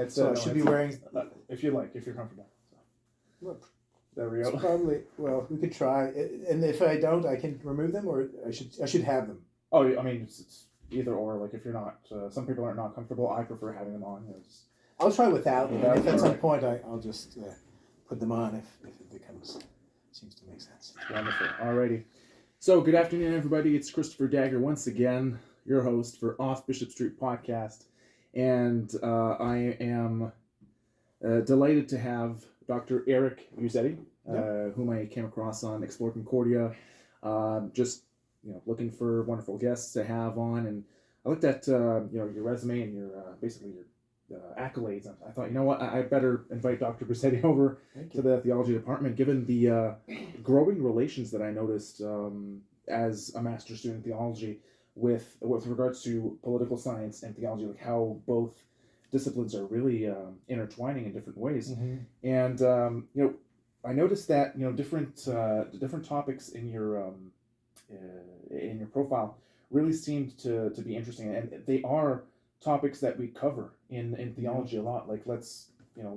So I should be wearing... if you like, if you're comfortable. So. Look. There we go. It's probably... Well, we could try. And if I don't, I can remove them, or I should have them. Oh, I mean, it's either or. Like, if you're not... some people are not comfortable. I prefer having them on. I'll try without them. If at some point I'll just put them on if it seems to make sense. Wonderful. Alrighty. So, good afternoon, everybody. It's Christopher Dagger once again, your host for Off Bishop Street Podcast. And I am delighted to have Dr. Eric Buzzetti, whom I came across on Explore Concordia. Just looking for wonderful guests to have on, and I looked at your resume and your basically your accolades. I thought, you know what, I better invite Dr. Buzzetti over to the theology department, given the growing relations that I noticed as a master's student in theology with regards to political science and theology, like how both disciplines are really intertwining in different ways. Mm-hmm. And I noticed that different topics in your profile really seemed to be interesting, and they are topics that we cover in theology a lot. Like let's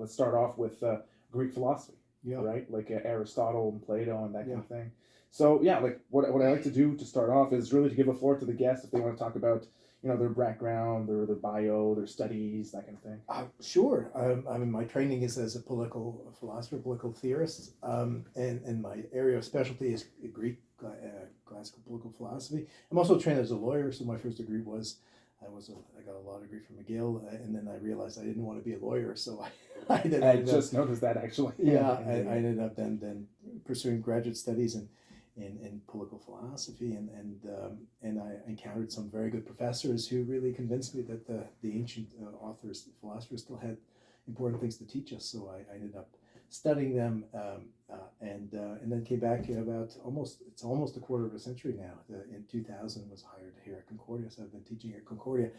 start off with Greek philosophy, right? Like Aristotle and Plato and that kind of thing. So like what I like to do to start off is really to give a floor to the guests if they want to talk about their background, their bio, their studies, that kind of thing. Sure. I mean, my training is as a political philosopher, political theorist, and my area of specialty is Greek classical political philosophy. I'm also trained as a lawyer, so my first degree was I got a law degree from McGill, and then I realized I didn't want to be a lawyer, so I just noticed that actually. I ended up then pursuing graduate studies in political philosophy, and I encountered some very good professors who really convinced me that the ancient philosophers still had important things to teach us. So I ended up studying them, and then came back about almost a quarter of a century now. In 2000 was hired here at Concordia, so I've been teaching at Concordia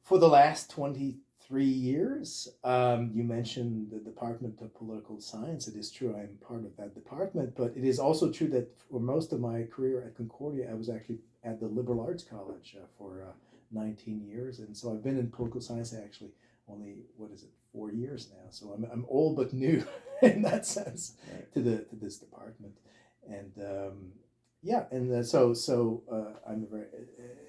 for the last 23 years. You mentioned the Department of Political Science. It is true, I'm part of that department, but it is also true that for most of my career at Concordia, I was actually at the Liberal Arts College for 19 years, and so I've been in political science actually only 4 years now. So I'm old but new in that sense to this department, and so I'm very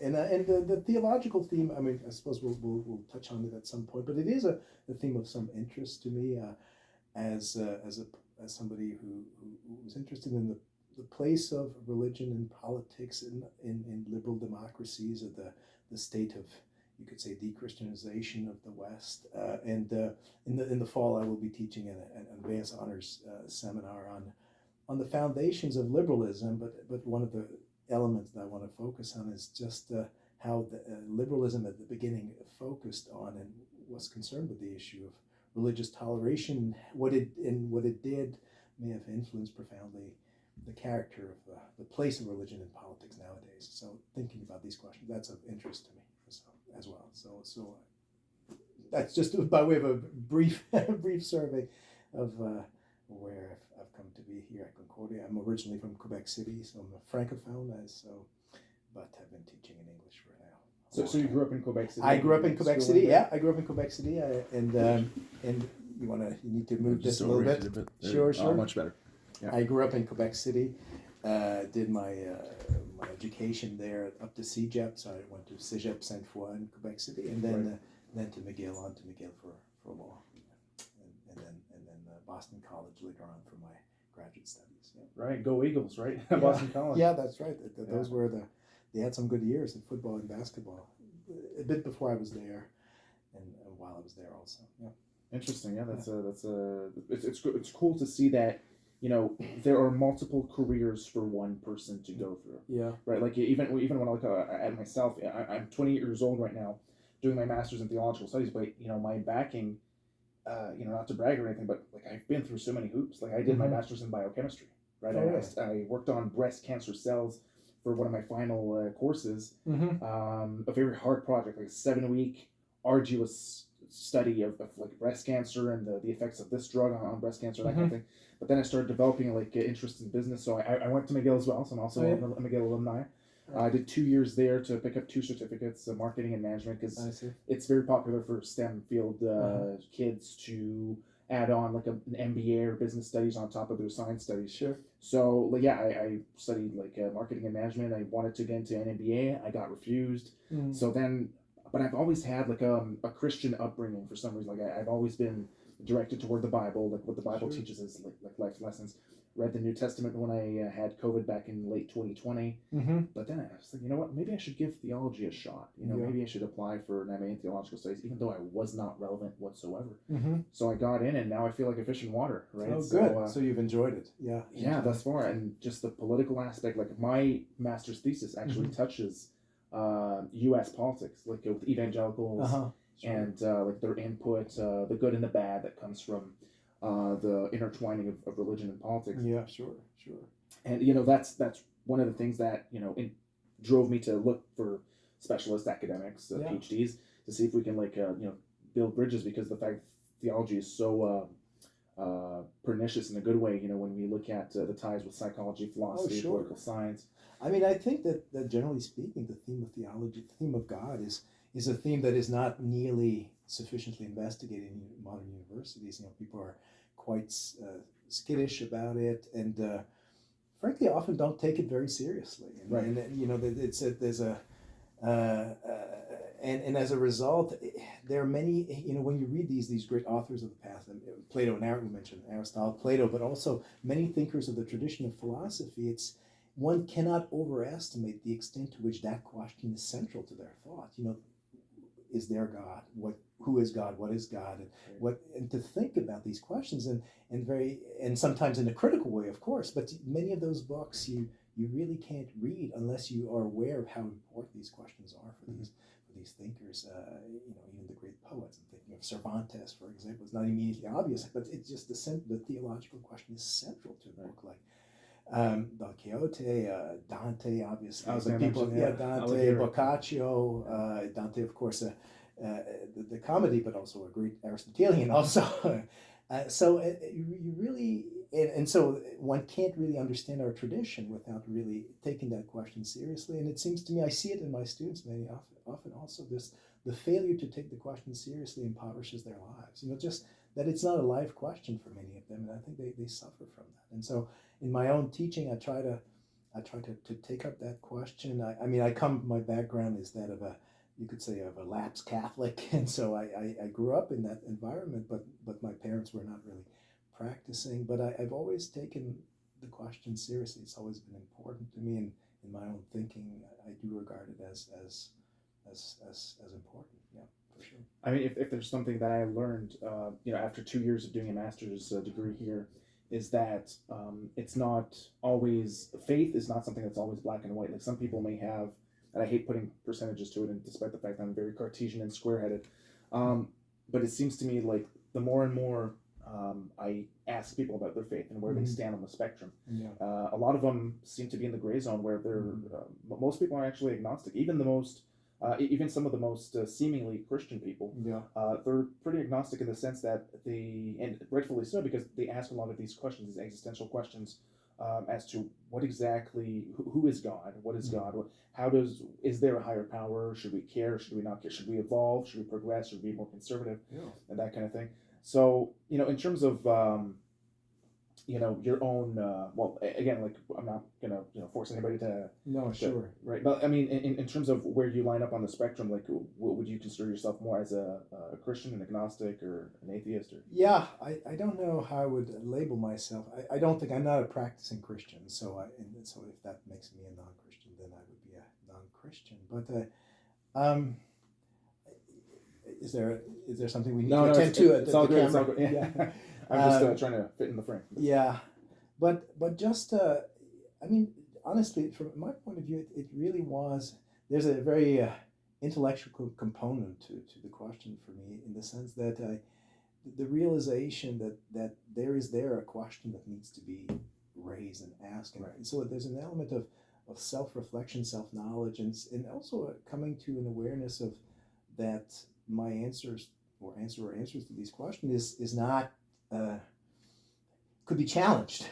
and the theological theme. I mean, I suppose we'll touch on it at some point, but it is a theme of some interest to me as somebody who was interested in the place of religion and politics in liberal democracies, of the state of, you could say, de-Christianization of the West. And in the fall, I will be teaching an advanced honors seminar on the foundations of liberalism. But one of the elements that I want to focus on is just how the liberalism at the beginning focused on and was concerned with the issue of religious toleration. What it did may have influenced profoundly the character of the place of religion in politics nowadays. So thinking about these questions, that's of interest to me as well. So that's just by way of a brief survey of where I've come to be here at Concordia. I'm originally from Quebec City, so I'm a francophone, but I've been teaching in English for now. So you grew up in Quebec City? I grew up in Quebec City. Yeah, I grew up in Quebec City, and you need to move this a little bit. Sure. Oh, much better. Yeah. I grew up in Quebec City. Did my education there up to CEGEP, so I went to Cégep Sainte-Foy in Quebec City, and then to McGill, for law, and then Boston College later on for my graduate studies. Yeah. Right, go Eagles, right? Boston College. Yeah, that's right. Those were they had some good years in football and basketball. A bit before I was there, and while I was there also. Yeah. Interesting. Yeah, it's cool to see that. There are multiple careers for one person to go through. Yeah. Right. Like even when I look at myself, I'm 28 years old right now, doing my master's in theological studies. But my backing, not to brag or anything, but like I've been through so many hoops. Like I did my master's in biochemistry. Right. I worked on breast cancer cells for one of my final courses. A very hard project, like a 7-week arduous study of like breast cancer and the effects of this drug on breast cancer, that kind of thing. But then I started developing like interest in business, so I went to McGill as well. So I'm also a McGill alumni. I did 2 years there to pick up 2 certificates, marketing and management, because I see. it's very popular for STEM field kids to add on like an MBA or business studies on top of their science studies. Sure. So like, yeah, I studied like marketing and management. I wanted to get into an MBA. I got refused. Mm. So then, but I've always had like a Christian upbringing for some reason. Like I've always been directed toward the Bible, like what the Bible Sure. teaches is like life lessons. Read the New Testament when I had COVID back in late 2020. Mm-hmm. But then I was like, you know what? Maybe I should give theology a shot. You know, Yeah. maybe I should apply for an MA in theological studies, even though I was not relevant whatsoever. Mm-hmm. So I got in, and now I feel like a fish in water, right? Oh, so, good. So you've enjoyed it. Yeah. Yeah, thus far. And just the political aspect, like my master's thesis actually touches U.S. politics, like with evangelicals Sure. and like their input, the good and the bad that comes from the intertwining of religion and politics. Yeah, sure. And you know, that's one of the things that drove me to look for specialist academics, PhDs, to see if we can like build bridges, because the fact theology is so pernicious in a good way. You know, when we look at the ties with psychology, philosophy, political science. I mean, I think that generally speaking, the theme of theology, the theme of God, is a theme that is not nearly sufficiently investigated in modern universities. You know, people are quite skittish about it, and frankly, often don't take it very seriously. And, right. And you know, and as a result, there are many. You know, when you read these great authors of the past, Plato and Aristotle, we mentioned Aristotle, Plato, but also many thinkers of the tradition of philosophy, one cannot overestimate the extent to which that question is central to their thought. You know, is there God? Who is God? What is God? And to think about these questions and sometimes in a critical way, of course. But many of those books you really can't read unless you are aware of how important these questions are for these thinkers. You know, even the great poets. I'm thinking of Cervantes, for example. It's not immediately obvious, but it's just the theological question is central to a book like Don Quixote, Dante, obviously. Dante, Boccaccio, Dante, of course, the comedy, but also a great Aristotelian, also. You really, and so one can't really understand our tradition without really taking that question seriously. And it seems to me, I see it in my students very often also, the failure to take the question seriously impoverishes their lives. You know, just that it's not a life question for many of them, and I think they suffer from that. And so in my own teaching, I try to take up that question. My background is that of you could say of a lapsed Catholic, and so I grew up in that environment, but my parents were not really practicing. But I've always taken the question seriously. It's always been important to me, and in my own thinking, I do regard it as important. Yeah, for sure. I mean, if there's something that I learned, after 2 years of doing a master's degree here, is that it's not always, faith is not something that's always black and white. Like some people may have, and I hate putting percentages to it, and despite the fact that I'm very Cartesian and square-headed, but it seems to me like the more and more I ask people about their faith and where they stand on the spectrum, a lot of them seem to be in the gray zone where most people are actually agnostic. Even some of the most seemingly Christian people, they're pretty agnostic in the sense that and rightfully so, because they ask a lot of these questions, these existential questions, as to what exactly, who is God? What is God? Is there a higher power? Should we care? Should we not care? Should we evolve? Should we progress? Should we be more conservative? And that kind of thing. So, in terms of, your own, again, like I'm not going to, force anybody to. No, sure. Right. But I mean, in terms of where you line up on the spectrum, like what would you consider yourself more as a Christian, an agnostic, or an atheist? Or? Yeah, I don't know how I would label myself. I don't think I'm not a practicing Christian. So if that makes me a non-Christian, then I would be a non-Christian. But is there something we need to attend to? It's all good. It's all good. Yeah. I'm just trying to fit in the frame. Yeah, but just I mean, honestly, from my point of view, it really was. There's a very intellectual component to the question for me, in the sense that the realization that there is a question that needs to be raised and asked, and so there's an element of self-reflection, self-knowledge, and also coming to an awareness of that my answers to these questions is not. Could be challenged,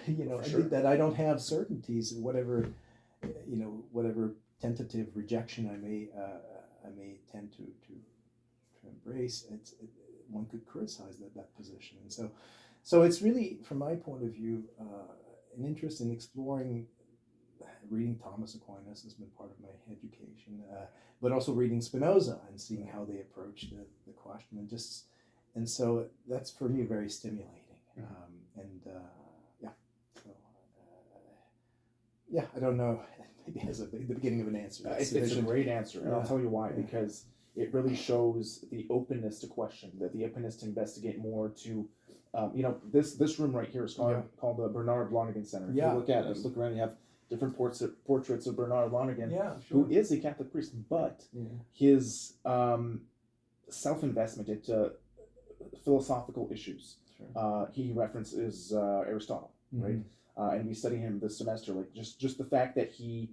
Sure. that I don't have certainties, whatever tentative rejection I may tend to embrace, one could criticize that position. And so it's really, from my point of view, an interest in exploring. Reading Thomas Aquinas has been part of my education, but also reading Spinoza and seeing how they approach the question, and so that's for me very stimulating. Yeah, I don't know. Maybe as the beginning of an answer. It's a great answer, and I'll tell you why. Because it really shows the openness to question, the openness to investigate more. To this room right here is called the Bernard Lonergan Center. If you look at it, look around, you have different portraits of Bernard Lonergan, who is a Catholic priest, but his self-investment into philosophical issues. He references Aristotle, right? And we study him this semester. Like just the fact that he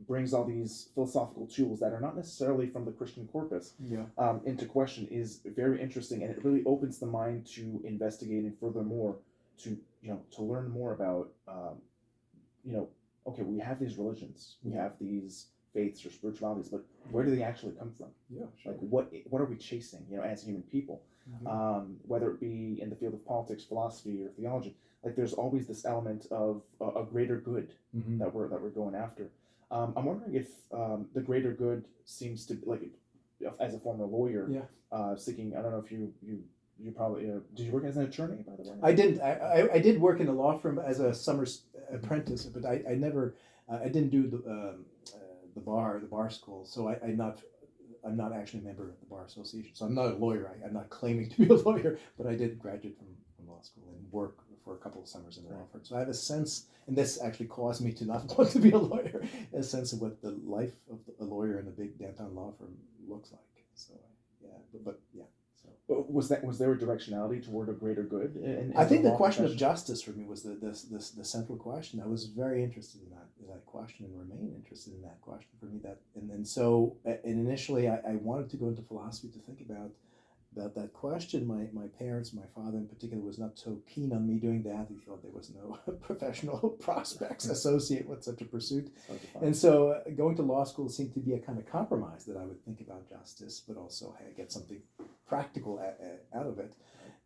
brings all these philosophical tools that are not necessarily from the Christian corpus into question is very interesting, and it really opens the mind to investigating furthermore, to learn more about okay, we have these religions, we have these faiths or spiritualities, but where do they actually come from? Like what are we chasing, as human people? Whether it be in the field of politics, philosophy, or theology, like there's always this element of a greater good that we're going after. I'm wondering if the greater good seems to, like, as a former lawyer, seeking. I don't know if you probably did you work as an attorney, by the way? I didn't. I did work in a law firm as a summer apprentice, but I never. I didn't do the bar school, so I'm not actually a member of the bar association. So I'm not a lawyer. I'm not claiming to be a lawyer, but I did graduate from law school and work for a couple of summers in a law firm. So I have a sense, and this actually caused me to not want to be a lawyer, a sense of what the life of a lawyer in a big downtown law firm looks like. So but yeah. Was there a directionality toward a greater good? I think the question of justice for me was the central question. I was very interested in that question and remain interested in that question for me. And initially I wanted to go into philosophy to think about that question. My parents, my father in particular, was not so keen on me doing that. He thought there was no professional prospects associated with such a pursuit. And so going to law school seemed to be a kind of compromise, that I would think about justice, but also get something practical out of it.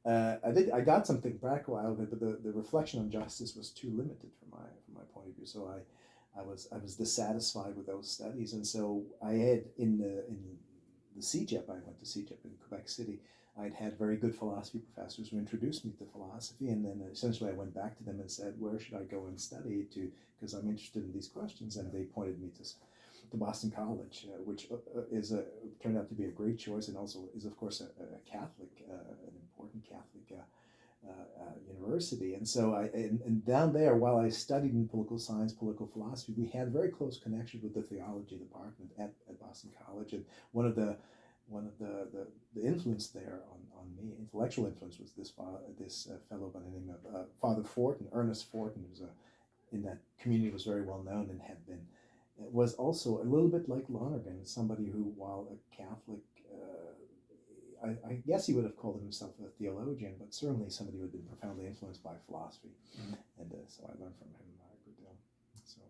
I got something practical out of it, but the reflection on justice was too limited from my point of view. So I was dissatisfied with those studies, and so I had in the CEGEP, I went to CEGEP in Quebec City. I'd had very good philosophy professors who introduced me to philosophy, and then essentially I went back to them and said, where should I go and study because I'm interested in these questions, and they pointed me to Boston College, which turned out to be a great choice, and also is of course a Catholic, an important Catholic university. And so and down there, while I studied in political science, political philosophy, we had very close connection with the theology department at Boston College. And one of the influence there on me, intellectual influence, was this fellow by the name of Father Fortin, Ernest Fortin, who's in that community was very well known and was also a little bit like Lonergan, somebody who, while a Catholic, I guess he would have called himself a theologian, but certainly somebody who had been profoundly influenced by philosophy. And so I learned from him a good deal. So,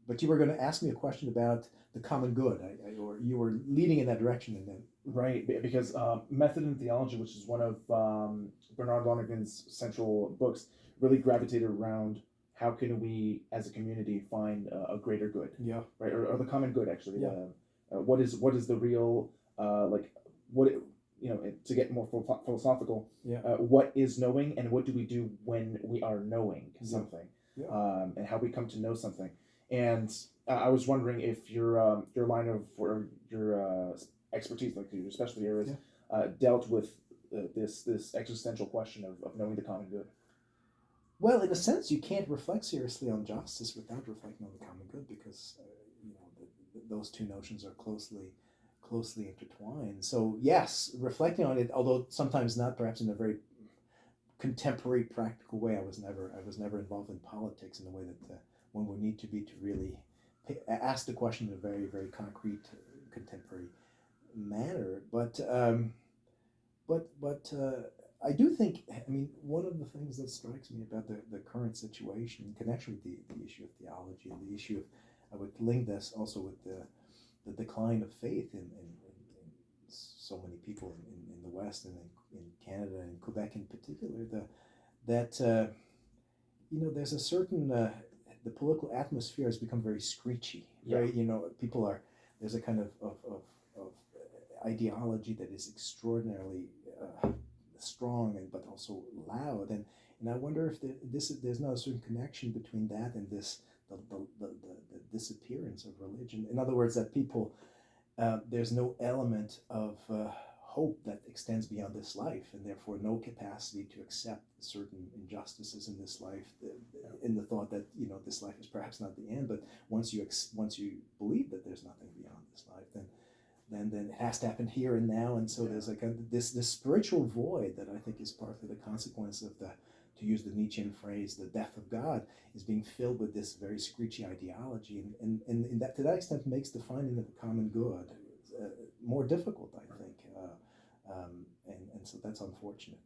but you were going to ask me a question about the common good, or you were leading in that direction, and then right, because Method in Theology, which is one of Bernard Lonergan's central books, really gravitated around how can we, as a community, find a greater good, right, or the common good, actually. What is the real to get more philosophical, what is knowing, and what do we do when we are knowing something, and how we come to know something. And I was wondering if your line of, or your expertise, like your specialty areas, dealt with this existential question of knowing the common good. Well, in a sense, you can't reflect seriously on justice without reflecting on the common good, because those two notions are closely intertwined. So yes, reflecting on it, although sometimes not perhaps in a very contemporary, practical way. I was never involved in politics in the way that one would need to be to really ask the question in a very, very concrete, contemporary manner. But I do think, one of the things that strikes me about the current situation in connection with the issue of theology and the issue I would link this also with the decline of faith in so many people in the West and in Canada and Quebec in particular. That there's a certain the political atmosphere has become very screechy. Very, people are there's a kind of ideology that is extraordinarily strong and but also loud, and I wonder if there's not a certain connection between that and this the disappearance of religion. In other words, that people there's no element of hope that extends beyond this life, and therefore no capacity to accept certain injustices in this life, in the thought that this life is perhaps not the end. But once you believe that there's nothing beyond this life, then it has to happen here and now. And so there's like this spiritual void that I think is partly the consequence of to use the Nietzschean phrase, the death of God, is being filled with this very screechy ideology, and in that to that extent makes the finding of the common good more difficult, I think, and so that's unfortunate.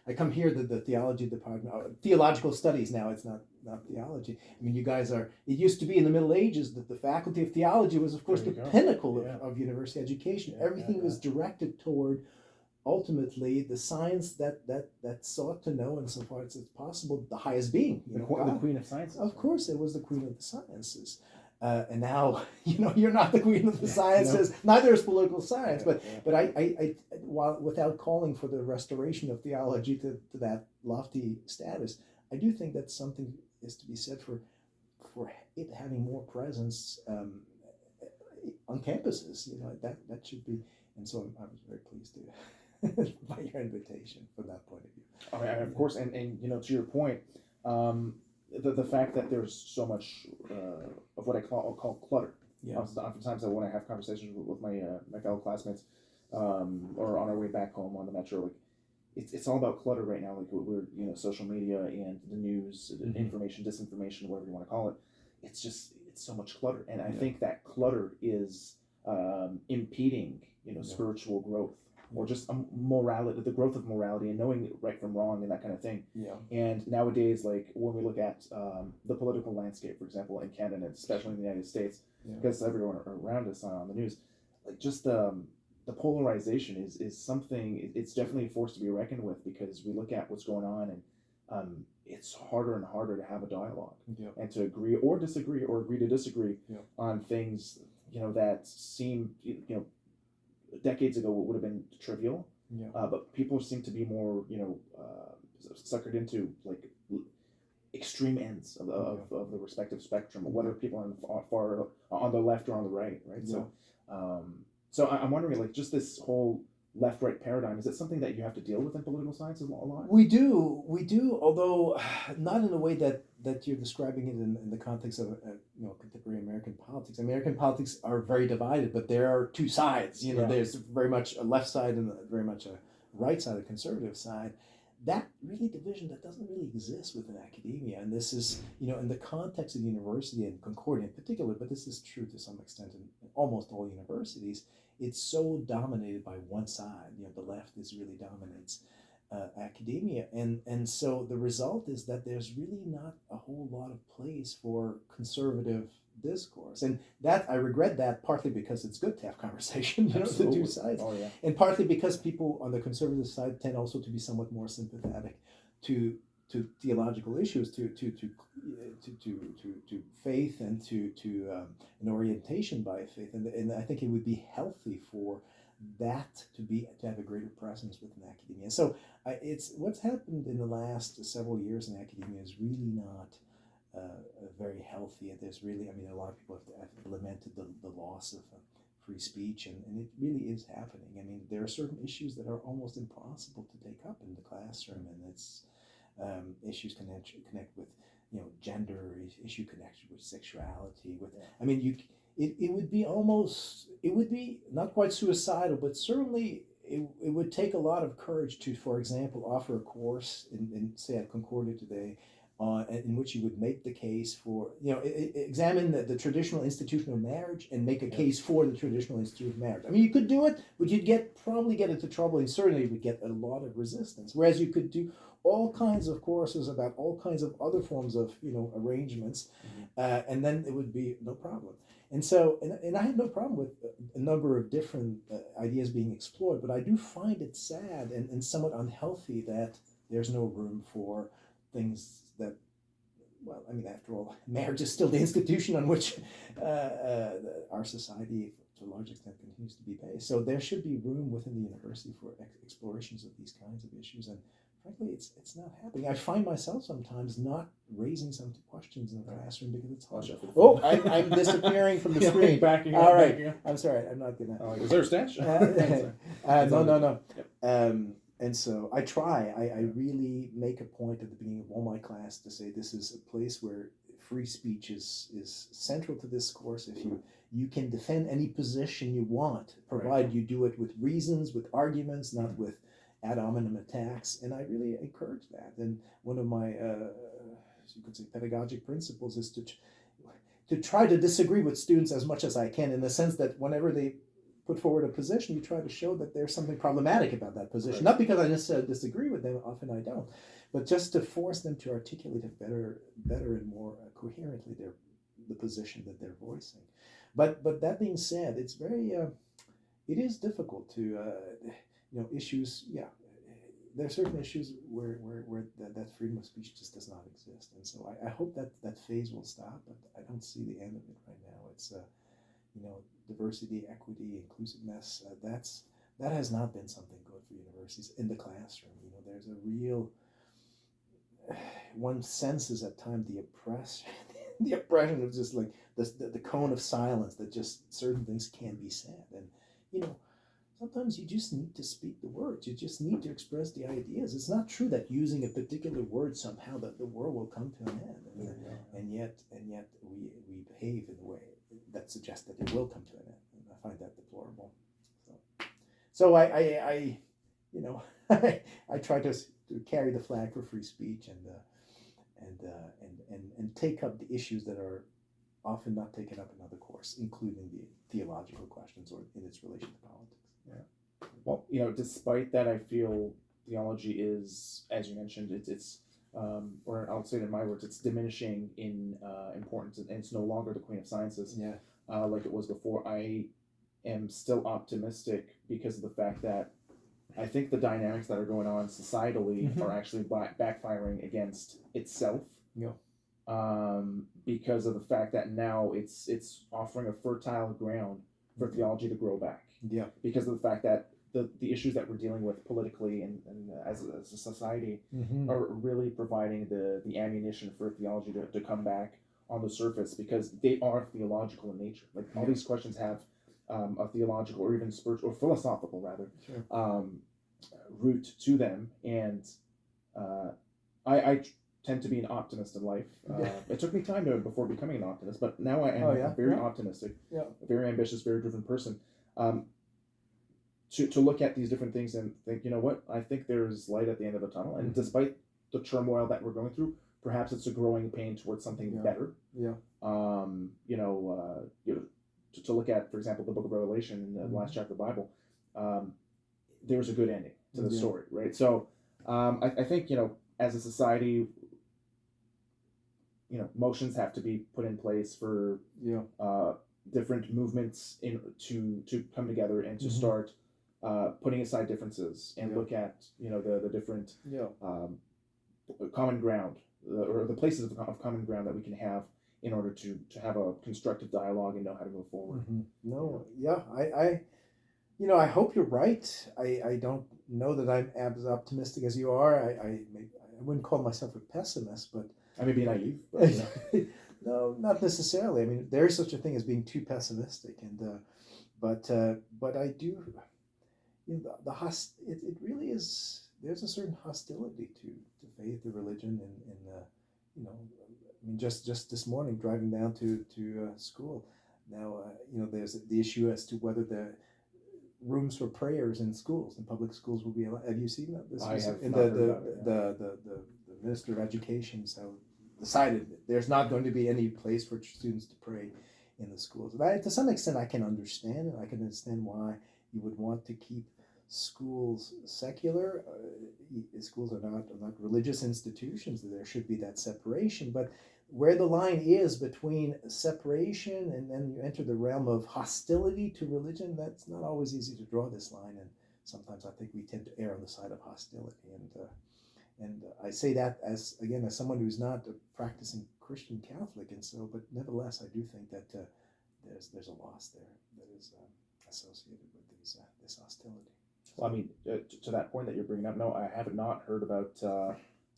I come here the theology department, theological studies now. It's not theology. I mean, you guys are. It used to be in the Middle Ages that the faculty of theology was, of course, the pinnacle of university education. Everything was directed toward ultimately the science that sought to know, and so far as it's possible, the highest being. The queen of sciences. Of course, it was the queen of the sciences. And now, you're not the queen of the sciences. Neither is political science. But I, while without calling for the restoration of theology to that lofty status, I do think that something is to be said for it having more presence on campuses. That should be. And so I was very pleased by your invitation from that point of view. I mean, of course, and to your point. The fact that there's so much of what I'll call clutter. Yeah. Oftentimes, when I have conversations with my fellow classmates, or on our way back home on the metro, like it's all about clutter right now. Like we're social media and the news, information, disinformation, whatever you want to call it. It's so much clutter, and I think that clutter is impeding spiritual growth. Or just morality, the growth of morality, and knowing right from wrong, and that kind of thing. Yeah. And nowadays, like when we look at the political landscape, for example, in Canada, especially in the United States, because everyone around us on the news, like just the polarization is something. It's definitely a force to be reckoned with, because we look at what's going on, and it's harder and harder to have a dialogue and to agree or disagree, or agree to disagree on things that seem decades ago it would have been trivial, but people seem to be more suckered into like extreme ends of the respective spectrum, whether people are far on the left or on the right. So I'm wondering, like, just this whole left-right paradigm, is it something that you have to deal with in political science a lot? We do, although not in a way that you're describing it in the context of contemporary American politics. American politics are very divided, but there are two sides. There's very much a left side and very much a right side, a conservative side. That really division that doesn't really exist within academia, and this is in the context of the university and Concordia in particular, but this is true to some extent in almost all universities. It's so dominated by one side. The left really dominates academia, and so the result is that there's really not a whole lot of place for conservative discourse, and that I regret that, partly because it's good to have conversation, the two sides, and partly because people on the conservative side tend also to be somewhat more sympathetic to theological issues, to faith, and to an orientation by faith, and I think it would be healthy for that to have a greater presence within academia. So it's what's happened in the last several years in academia is really not very healthy. And there's really, a lot of people have lamented the loss of free speech, and it really is happening. There are certain issues that are almost impossible to take up in the classroom, and it's issues connect with gender, issue connection with sexuality, with it would be not quite suicidal, but certainly it would take a lot of courage to, for example, offer a course in say at Concordia today in which you would make the case for, examine the traditional institution of marriage and make a case for the traditional institution of marriage. I mean, you could do it, but you'd probably get into trouble, and certainly would get a lot of resistance. Whereas you could do all kinds of courses about all kinds of other forms of, arrangements, and then it would be no problem. And so, and I have no problem with a number of different ideas being explored, but I do find it sad and somewhat unhealthy that there's no room for things that, well, I mean, after all, marriage is still the institution on which our society, to a large extent, continues to be based. So there should be room within the university for explorations of these kinds of issues. And frankly, it's not happening. I find myself sometimes not raising some questions in the classroom because it's hard. Oh, I'm disappearing from the screen. Backing up. All right. Backing up. I'm sorry. I'm not going to. Is there a stench? No. Yep. And so I try. I really make a point at the beginning of all my class to say this is a place where free speech is central to this course. If you can defend any position you want, provided you do it with reasons, with arguments, not with ad hominem attacks. And I really encourage that. And one of my, you could say, pedagogic principles is to try to disagree with students as much as I can, in the sense that whenever they put forward a position, you try to show that there's something problematic about that position. Right. Not because I necessarily disagree with them, often I don't, but just to force them to articulate it better and more coherently the position that they're voicing. But that being said, it's very, it is difficult to, issues, there are certain issues where that freedom of speech just does not exist. And so I hope that phase will stop, but I don't see the end of it right now. It's, diversity, equity, inclusiveness, that has not been something good for universities in the classroom. There's a real, one senses at times the oppression of just like the cone of silence, that just certain things can be said. And, sometimes you just need to speak the words. You just need to express the ideas. It's not true that using a particular word somehow that the world will come to an end. And yet we behave in a way that suggests that it will come to an end. And I find that deplorable. So I I try to carry the flag for free speech and take up the issues that are often not taken up in other courses, including the theological questions or in its relation to politics. Yeah. Well, despite that, I feel theology is, as you mentioned, it's or I'll say it in my words, it's diminishing in importance, and it's no longer the queen of sciences, like it was before. I am still optimistic because of the fact that I think the dynamics that are going on societally are actually backfiring against itself. Yeah. Because of the fact that now it's offering a fertile ground for theology to grow back. Yeah. Because of the fact that the issues that we're dealing with politically and as a society are really providing the ammunition for theology to come back on the surface, because they are theological in nature. Like all these questions have a theological or even spiritual or philosophical rather root to them, and I tend to be an optimist in life. It took me time before becoming an optimist, but now I am very optimistic, very ambitious, very driven person. To look at these different things and think, what? I think there's light at the end of the tunnel, and despite the turmoil that we're going through, perhaps it's a growing pain towards something better. Yeah. To look at, for example, the Book of Revelation in the last chapter of the Bible, there's a good ending to the story, right? So, I think as a society, motions have to be put in place for different movements to come together and to start putting aside differences and look at the different common ground or the places of common ground that we can have in order to have a constructive dialogue and know how to move forward. I hope you're right. I don't know that I'm as optimistic as you are. I wouldn't call myself a pessimist, but I may be naive. But, no, not necessarily. I mean, there is such a thing as being too pessimistic, and but I do. It really is. There's a certain hostility to faith, to religion, and I mean, just this morning driving down to school. Now, there's the issue as to whether the rooms for prayers in schools, in public schools, will be allowed. Have you seen that? I have in not heard about it, the Minister of Education, so decided there's not going to be any place for students to pray in the schools. To some extent, I can understand it. I can understand why you would want to keep schools secular. Schools are not religious institutions. There should be that separation. But where the line is between separation and then you enter the realm of hostility to religion, that's not always easy to draw this line. And sometimes I think we tend to err on the side of hostility. And I say that as someone who's not a practicing Christian Catholic, and so, but nevertheless, I do think that there's a loss there that is associated with this hostility. Well, I mean, to that point that you're bringing up, no, I have not heard about.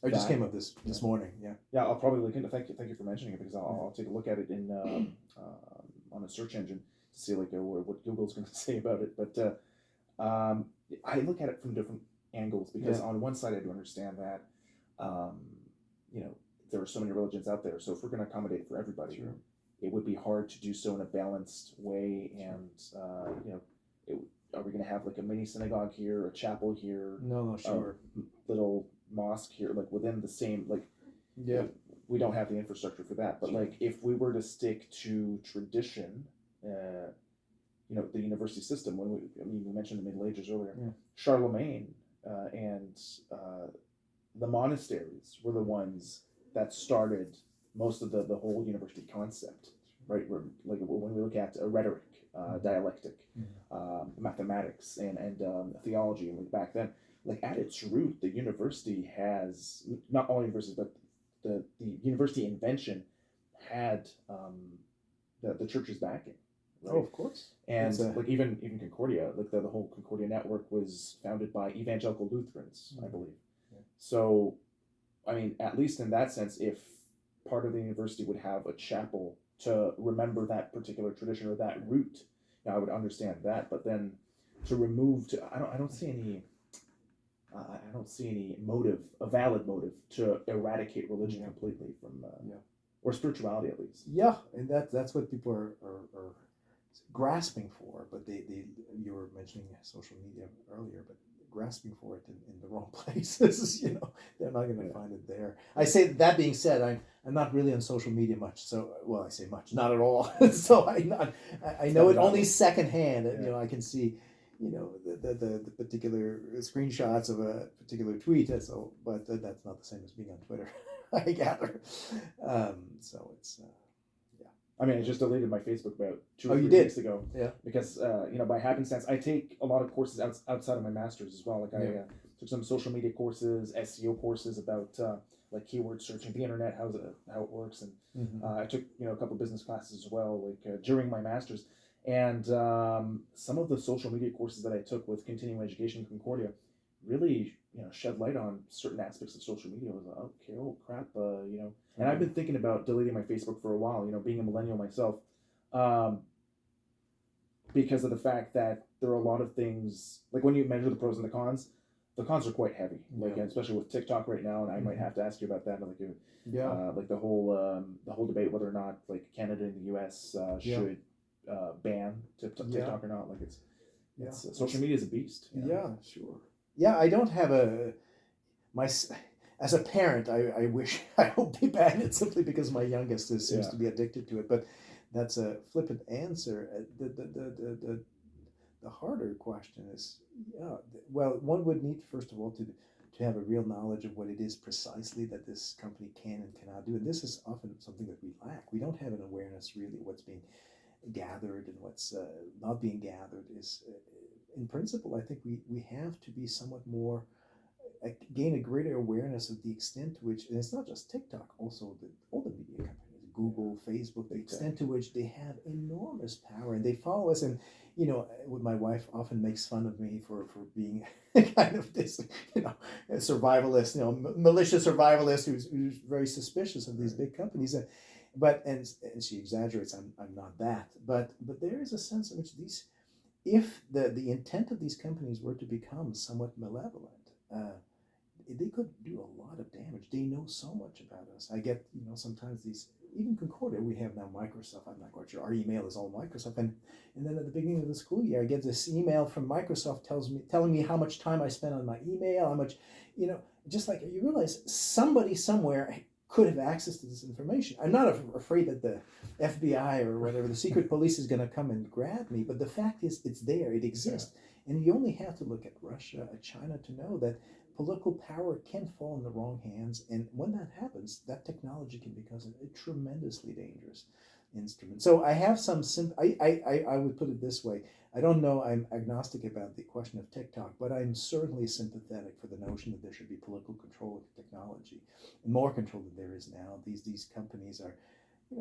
I just came up this morning. Yeah. Yeah, I'll probably look into. Thank you for mentioning it, because I'll take a look at it in on a search engine to see like what Google's going to say about it. But I look at it from different angles, because on one side I do understand that there are so many religions out there. So if we're going to accommodate for everybody, sure, it would be hard to do so in a balanced way. And are we going to have like a mini synagogue here, a chapel here? No, sure. Little mosque here, like within the same, like, we don't have the infrastructure for that. But like, if we were to stick to tradition, the university system, we mentioned the Middle Ages earlier, Charlemagne and the monasteries were the ones that started most of the whole university concept, right? Like when we look at rhetoric, dialectic, mathematics, and theology, and like back then, like at its root, the university has, not all universities, but the university invention had the church's backing. Right? Oh, of course. And like even Concordia, like the whole Concordia network was founded by evangelical Lutherans, I believe. Yeah. So, I mean, at least in that sense, if part of the university would have a chapel to remember that particular tradition or that root, I would understand that. But then to remove, I don't see any motive, a valid motive, to eradicate religion completely from, or spirituality at least. Yeah, and that's what people are grasping for. But you were mentioning social media earlier, but grasping for it in the wrong places. They're not going to find it there. I say that being said, I'm not really on social media much. So, well, I say much, not at all. So I know it only secondhand. Yeah. I can see, the particular screenshots of a particular tweet. But that's not the same as being on Twitter, I gather. So it's. I mean, I just deleted my Facebook about 2 or 3 weeks ago. Yeah. Because, by happenstance, I take a lot of courses outside of my master's as well. Like I took some social media courses, SEO courses about like keyword searching, the internet, how it works, and I took a couple of business classes as well, like during my master's. And some of the social media courses that I took with continuing education in Concordia really shed light on certain aspects of social media. I was like, okay, oh crap, And I've been thinking about deleting my Facebook for a while, being a millennial myself, because of the fact that there are a lot of things, like when you measure the pros and the cons are quite heavy, like especially with TikTok right now, and I might have to ask you about that, like the whole debate whether or not like Canada and the U.S. should ban TikTok or not. Like it's social media is a beast. Yeah, sure. Yeah, I don't have as a parent, I hope they ban it simply because my youngest seems to be addicted to it. But that's a flippant answer. The harder question is, well, one would need, first of all, to have a real knowledge of what it is precisely that this company can and cannot do. And this is often something that we lack. We don't have an awareness really of what's being gathered and what's not being gathered. Is in principle, I think we have to be somewhat more, gain a greater awareness of the extent to which, and it's not just TikTok, also all the media companies, Google, Facebook, the extent to which they have enormous power and they follow us. And my wife often makes fun of me for being kind of this, a survivalist, malicious survivalist who's very suspicious of these big companies. And she exaggerates. I'm not that, but there is a sense in which if the intent of these companies were to become somewhat malevolent, they could do a lot of damage. They know so much about us. I get, sometimes even Concordia, we have now Microsoft. I'm not quite sure. Our email is all Microsoft. And then at the beginning of the school year, I get this email from Microsoft telling me how much time I spent on my email, how much, just like you realize somebody somewhere could have access to this information. I'm not afraid that the FBI or whatever, the secret police is going to come and grab me, but the fact is it's there, it exists. Yeah. And you only have to look at Russia, at China to know that political power can fall in the wrong hands. And when that happens, that technology can become a tremendously dangerous instrument. So I have some, I would put it this way. I don't know, I'm agnostic about the question of TikTok, but I'm certainly sympathetic for the notion that there should be political control of technology, and more control than there is now. These companies are,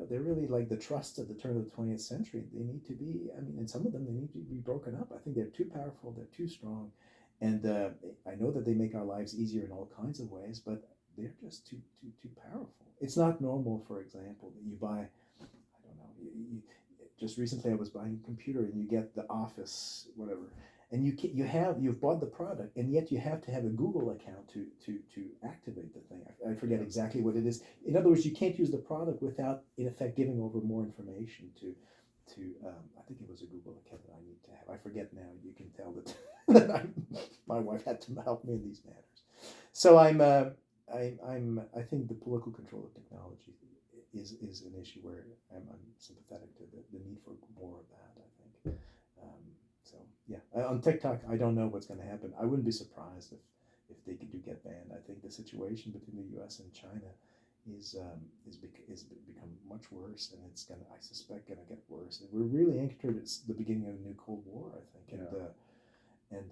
they're really like the trusts at the turn of the 20th century. They need to be, and some of them, they need to be broken up. I think they're too powerful, they're too strong. And I know that they make our lives easier in all kinds of ways, but they're just too powerful. It's not normal, for example, that you buy, I don't know, just recently I was buying a computer and you get the Office, whatever, and you've bought the product, and yet you have to have a Google account to activate the thing. I forget exactly what it is. In other words, you can't use the product without, in effect, giving over more information to I think it was a Google account that I need to have. I forget now. You can tell that my wife had to help me in these matters. So I think the political control of technology is an issue where I'm sympathetic to the need for more of that, I think. So yeah, on TikTok, I don't know what's going to happen. I wouldn't be surprised if they do get banned. I think the situation between the U.S. and China is become much worse, and it's gonna, I suspect, gonna get worse. And we're really entered at the beginning of a new Cold War, I think. And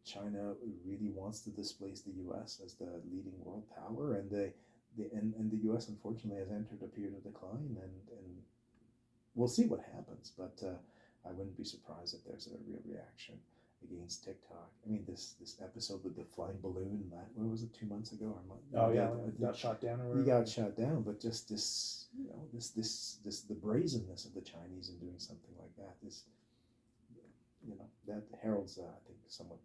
China really wants to displace the U.S. as the leading world power, and the U.S. unfortunately has entered a period of decline, and we'll see what happens. But I wouldn't be surprised if there's a real reaction against TikTok. I mean, this episode with the flying balloon, what was it, 2 months ago or a month? Oh yeah, got shot down or whatever. He got shot down, but just this, the brazenness of the Chinese in doing something like that, that heralds, I think, somewhat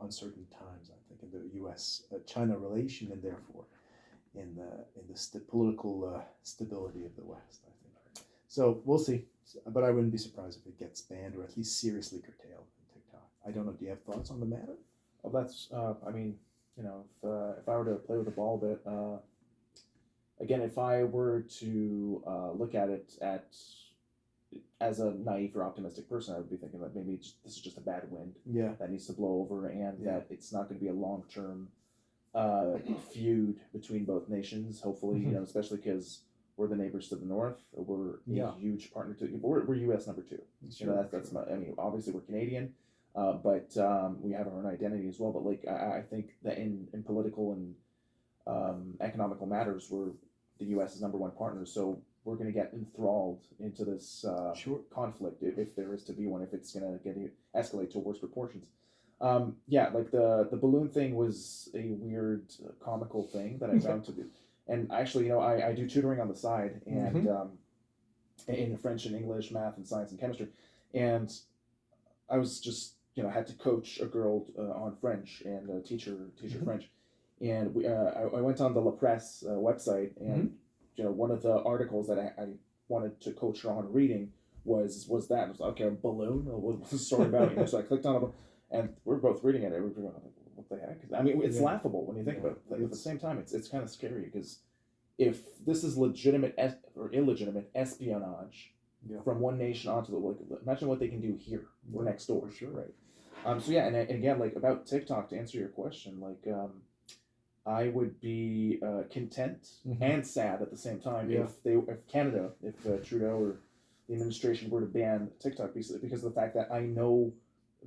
uncertain times, I think, in the U.S.-China relation, and therefore in the political stability of the West, I think. So we'll see, but I wouldn't be surprised if it gets banned or at least seriously curtailed in TikTok. I don't know. Do you have thoughts on the matter? Well, that's, I mean, if I were to play with the ball a bit, again, if I were to look at it as a naive or optimistic person, I would be thinking that maybe this is just a bad wind that needs to blow over, and that it's not going to be a long-term feud between both nations. Hopefully, especially because we're the neighbors to the north. We're a huge partner to. We're U.S. number 2. Sure, that's my, I mean, obviously we're Canadian, but we have our own identity as well. But like I think that in political and economical matters, the U.S. is number 1 partner. So we're going to get enthralled into this conflict if there is to be one. If it's going to escalate to worse proportions. Like the balloon thing was a weird, comical thing that I found to be. And actually, I do tutoring on the side, and in French and English, math and science and chemistry, and I was just had to coach a girl on French and teach her French, and I went on the La Presse website, and one of the articles that I wanted to coach her on reading was that. I was like, okay, a balloon. What's the story about? So I clicked on it, and we're both reading it. And we're like, what the heck? I mean, it's laughable when you think about it. But at the same time, it's kind of scary, because if this is legitimate or illegitimate espionage from one nation onto imagine what they can do here. We're next door. For sure. Right. So yeah, and again, like about TikTok, to answer your question, like I would be content and sad at the same time if Canada, if Trudeau or the administration were to ban TikTok, because of the fact that I know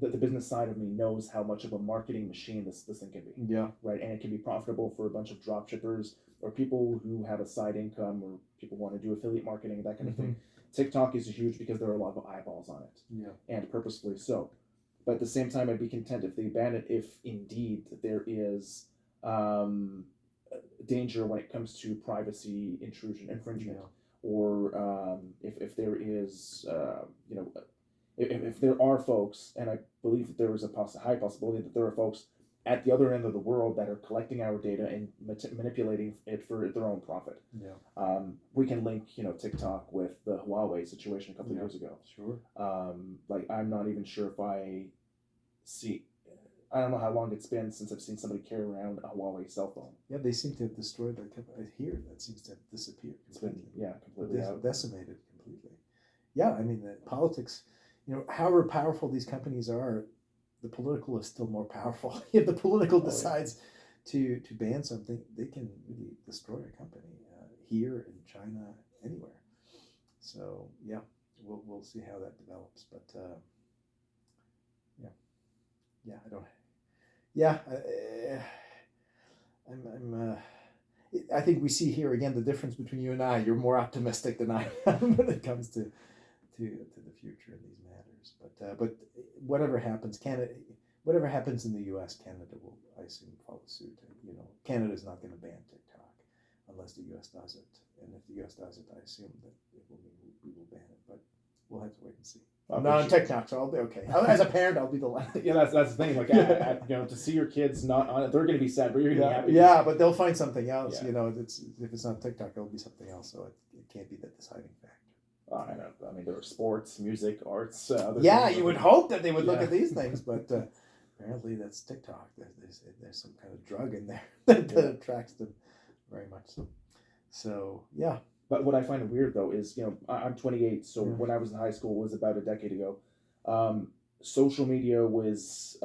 that the business side of me knows how much of a marketing machine this thing can be. Yeah. Right, and it can be profitable for a bunch of drop shippers or people who have a side income, or people want to do affiliate marketing, that kind of thing. TikTok is huge because there are a lot of eyeballs on it. Yeah. And purposefully so. But at the same time, I'd be content if they ban it, if indeed there is danger when it comes to privacy infringement, or if there is, if there are folks, and I believe that there is a high possibility that there are folks at the other end of the world that are collecting our data and manipulating it for their own profit. Yeah. We can link, TikTok with the Huawei situation a couple of years ago. Sure. Like, I'm not even sure if I see I don't know how long it's been since I've seen somebody carry around a Huawei cell phone. Yeah, they seem to have destroyed that. Here, that seems to have disappeared. It's been completely out. Decimated completely. Yeah, I mean, the politics. However powerful these companies are, the political is still more powerful. If the political decides to ban something, they can really destroy a company here in China, anywhere. So yeah, we'll see how that develops. But I don't. Yeah, I think we see here again the difference between you and I. You're more optimistic than I am when it comes to the future in these matters. But whatever happens, whatever happens in the U.S., Canada will, I assume, follow suit. Canada is not going to ban TikTok unless the U.S. does it. And if the U.S. does it, I assume that we will ban it. But we'll have to wait and see. I'm not on TikTok, so I'll be okay. As a parent, I'll be delighted. Yeah, that's the thing. Like, to see your kids not on it, they're going to be sad, but you're going to be happy. Yeah, but they'll find something else. Yeah. If it's not TikTok, it'll be something else. So it can't be the deciding factor. I know. I mean, there are sports, music, arts. You would hope that they would look at these things, but apparently that's TikTok. There's some kind of drug in there that attracts them very much. So yeah. But what I find weird though is, I'm 28, so when I was in high school, it was about a decade ago. Social media was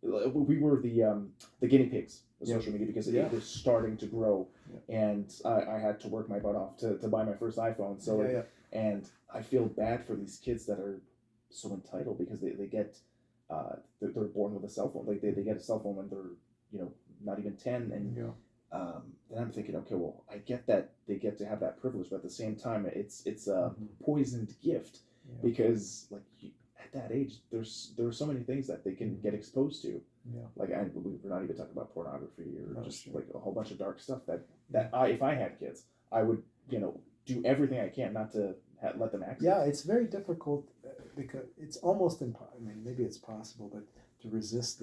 we were the guinea pigs of social media because it was starting to grow, and I had to work my butt off to buy my first iPhone. So and I feel bad for these kids that are so entitled because they get they're born with a cell phone. Like they get a cell phone when they're not even 10, and then I'm thinking, okay, well, I get that they get to have that privilege, but at the same time, it's a poisoned gift because at that age, there are so many things that they can get exposed to. Yeah. Like we're not even talking about pornography or like a whole bunch of dark stuff that if I had kids, I would do everything I can not to let them access. Yeah, it's very difficult because it's almost impossible. I mean, maybe it's possible, but to resist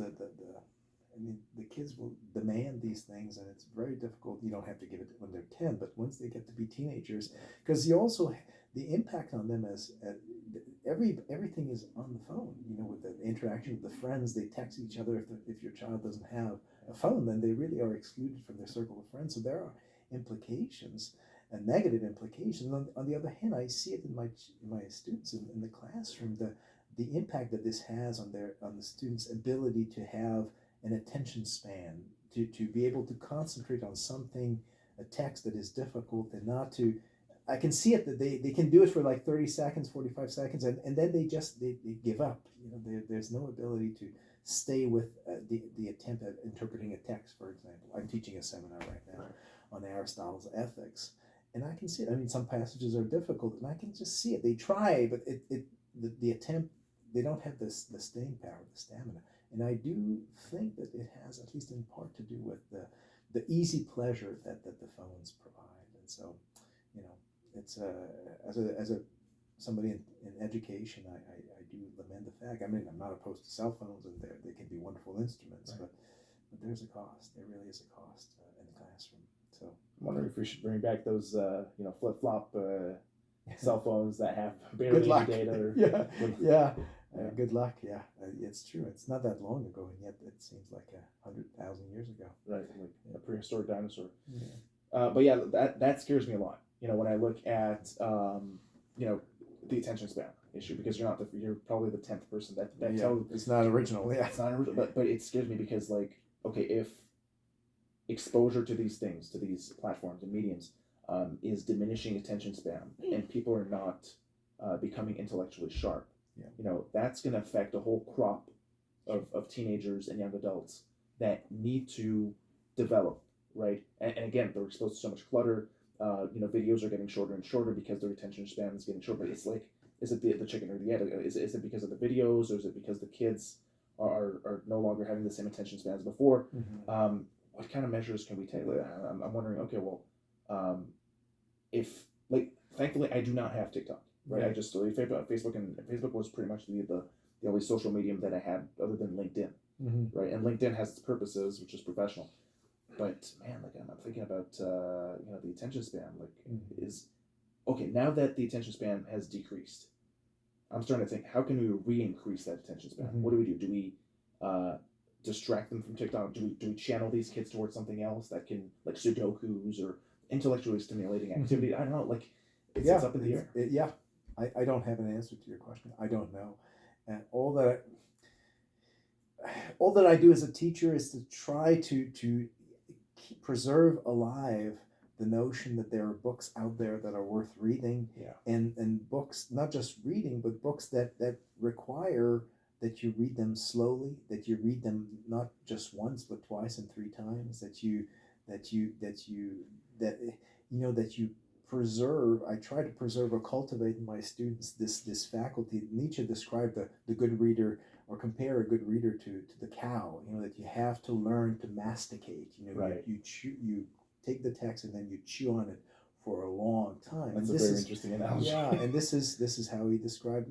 the kids will demand these things, and it's very difficult. You don't have to give it when they're 10, but once they get to be teenagers, because you also the impact on them as everything is on the phone. With the interaction with the friends, they text each other. If your child doesn't have a phone, then they really are excluded from their circle of friends. So there are implications and negative implications. On the other hand, I see it in my students in the classroom. The impact that this has on the students' ability to have an attention span, to be able to concentrate on something, a text that is difficult, and not to. I can see it that they can do it for like 30 seconds, 45 seconds, and then they give up. There's no ability to stay with the attempt at interpreting a text, for example. I'm teaching a seminar right now on Aristotle's Ethics, and I can see it. I mean, some passages are difficult, and I can just see it. They try, but the attempt, they don't have the staying power, the stamina. And I do think that it has, at least in part, to do with the easy pleasure that the phones provide. And so, it's as a somebody in education, I do lament the fact. I mean, I'm not opposed to cell phones, and they can be wonderful instruments, but there's a cost. There really is a cost in the classroom. So I'm wondering if we should bring back those flip flop cell phones that have barely any data. Good luck. Yeah, it's true. It's not that long ago, and yet it seems like 100,000 years ago. Right, like a prehistoric dinosaur. Yeah. But yeah, that scares me a lot. When I look at the attention span issue, because you're probably the 10th person that tells. It's not original. Yeah, it's not original. But it scares me because if exposure to these things, to these platforms and mediums, is diminishing attention span, and people are not becoming intellectually sharp. That's going to affect a whole crop of teenagers and young adults that need to develop, right? And again, they're exposed to so much clutter. Videos are getting shorter and shorter because their attention span is getting shorter. But it's like, is it the chicken or the egg? Is it because of the videos, or is it because the kids are no longer having the same attention span as before? Mm-hmm. What kind of measures can we take? I'm wondering. Okay, well, thankfully I do not have TikTok. Right, I just deleted Facebook, and Facebook was pretty much the only social medium that I had other than LinkedIn. Mm-hmm. Right, and LinkedIn has its purposes, which is professional. But man, I'm thinking about the attention span. Is okay now that the attention span has decreased. I'm starting to think, how can we re-increase that attention span? Mm-hmm. What do we do? Do distract them from TikTok? Do we channel these kids towards something else that can, like Sudokus or intellectually stimulating activity? I don't know. Like it's up in the air. Yeah, I don't have an answer to your question. I don't know, and all that I do as a teacher is to try to preserve alive the notion that there are books out there that are worth reading, and books, not just reading, but books that require that you read them slowly, that you read them not just once but twice and three times, that you preserve. I try to preserve or cultivate in my students this faculty. Nietzsche described the good reader, or compare a good reader to the cow, that you have to learn to masticate. You take the text and then you chew on it for a long time. That's a very interesting analogy. Yeah, and this is how he described,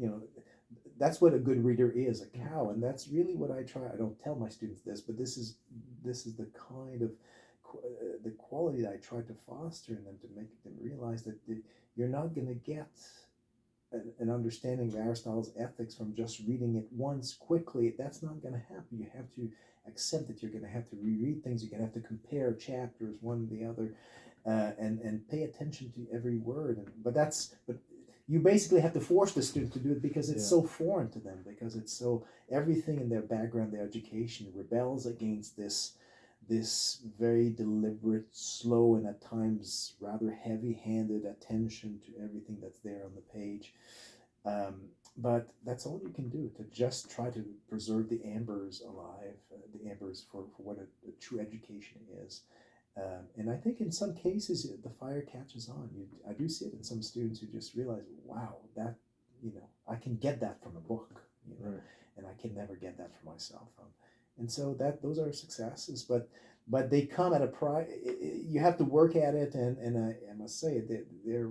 that's what a good reader is, a cow. And that's really what I try. I don't tell my students this, but this is the kind of the quality that I try to foster in them, to make them realize that you're not going to get an understanding of Aristotle's ethics from just reading it once quickly. That's not going to happen. You have to accept that you're going to have to reread things. You're going to have to compare chapters one to the other, and pay attention to every word. But you basically have to force the student to do it, because it's so foreign to them, because it's so, everything in their background, their education rebels against this very deliberate, slow, and at times rather heavy-handed attention to everything that's there on the page. But that's all you can do, to just try to preserve the embers alive, the embers for what a true education is. And I think in some cases the fire catches on. I do see it in some students who just realize, wow, that I can get that from a book, Right. and I can never get that for myself. And so those are successes, but they come at a price. You have to work at it, and I must say they're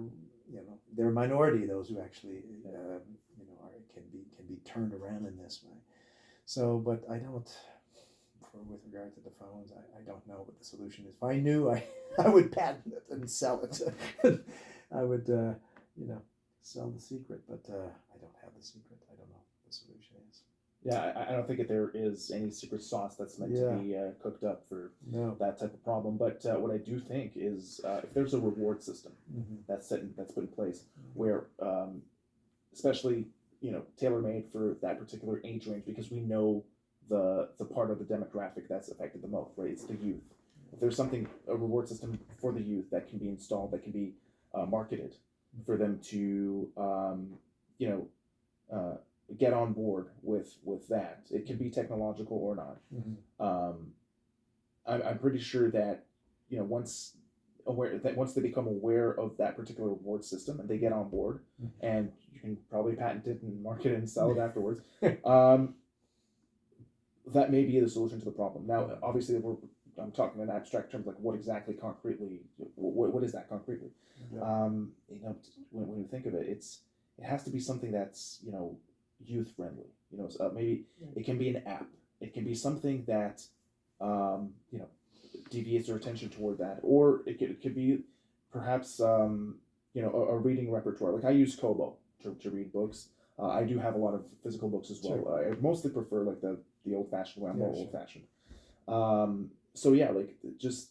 a minority, those who actually can be turned around in this way. So, but I don't. With regard to the phones, I don't know what the solution is. If I knew, I would patent it and sell it. I would sell the secret, but I don't have the secret. I don't know what the solution is. Yeah, I don't think that there is any secret sauce that's meant to be cooked up for that type of problem. But what I do think is, if there's a reward system that's put in place, where especially tailor-made for that particular age range, because we know the part of the demographic that's affected the most, right? It's the youth. If there's a reward system for the youth that can be installed, that can be marketed for them to get on board with that. It can be technological or not. I'm pretty sure that once they become aware of that particular reward system and they get on board, and you can probably patent it and market it and sell it afterwards, that may be the solution to the problem. Now, obviously, I'm talking in abstract terms, like what exactly concretely, what is that concretely? Yeah. When you think of it, it has to be something that's youth friendly. Maybe it can be an app. It can be something that deviates their attention toward that, or it could be perhaps a reading repertoire. Like I use Kobo to read books. I do have a lot of physical books as well. Sure. I mostly prefer like the old-fashioned way. I'm more old-fashioned. So yeah, like just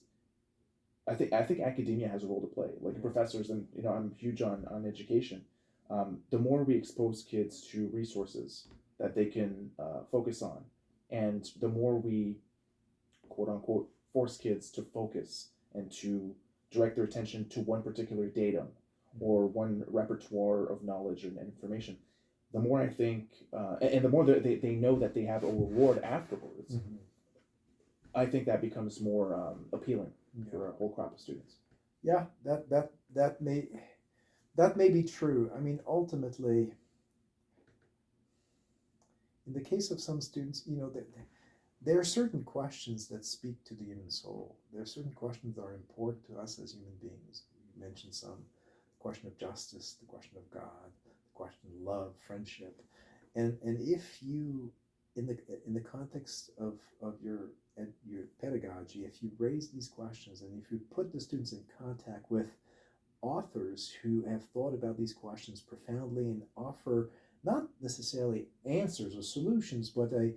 I think academia has a role to play. Like professors, and I'm huge on education. The more we expose kids to resources that they can focus on, and the more we, quote unquote, force kids to focus and to direct their attention to one particular datum or one repertoire of knowledge and information, the more I think, and the more that they know that they have a reward afterwards, I think that becomes more appealing for a whole crop of students. Yeah, that may be true. I mean, ultimately, in the case of some students, there are certain questions that speak to the human soul. There are certain questions that are important to us as human beings. You mentioned some: the question of justice, the question of God, the question of love, friendship, and if you, in the context of your pedagogy, if you raise these questions and if you put the students in contact with authors who have thought about these questions profoundly and offer not necessarily answers or solutions, but a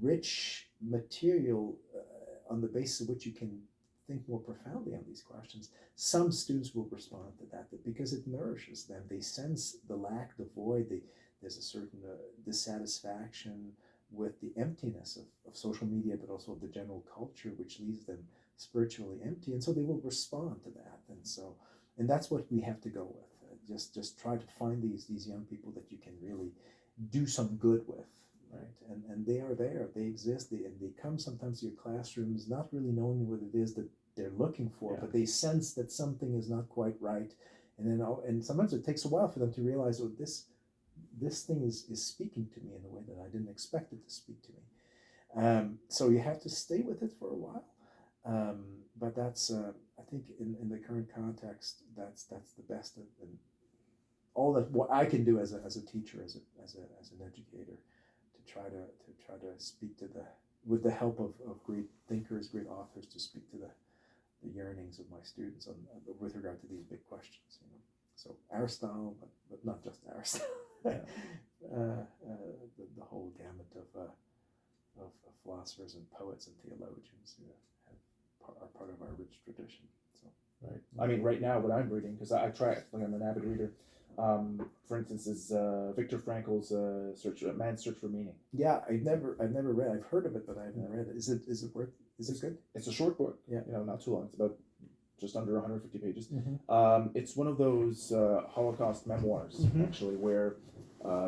rich material on the basis of which you can think more profoundly on these questions, some students will respond to that because it nourishes them. They sense the lack, the void. There's a certain dissatisfaction with the emptiness of social media, but also of the general culture, which leaves them spiritually empty, and so they will respond to that. And that's what we have to go with. Just try to find these young people that you can really do some good with, right? And they are there, they exist, and they come sometimes to your classrooms not really knowing what it is that they're looking for, but they sense that something is not quite right, and sometimes it takes a while for them to realize, oh, this thing is speaking to me in a way that I didn't expect it to speak to me. So you have to stay with it for a while. But that's I think in the current context, that's the best, and all that what I can do as a teacher, as an educator, to try to speak to with the help of great thinkers, great authors, to speak to the yearnings of my students with regard to these big questions. So Aristotle, but not just Aristotle. The whole gamut of philosophers and poets and theologians who are part of our rich tradition. So, right. I mean, right now, what I'm reading, because I try, like, I'm an avid reader. For instance, is Viktor Frankl's Man's Search for Meaning. Yeah, I've never read. I've heard of it, but I haven't read it. Is it good? It's a short book. Yeah, not too long. It's about just under 150 pages. Mm-hmm. It's one of those Holocaust memoirs, actually, where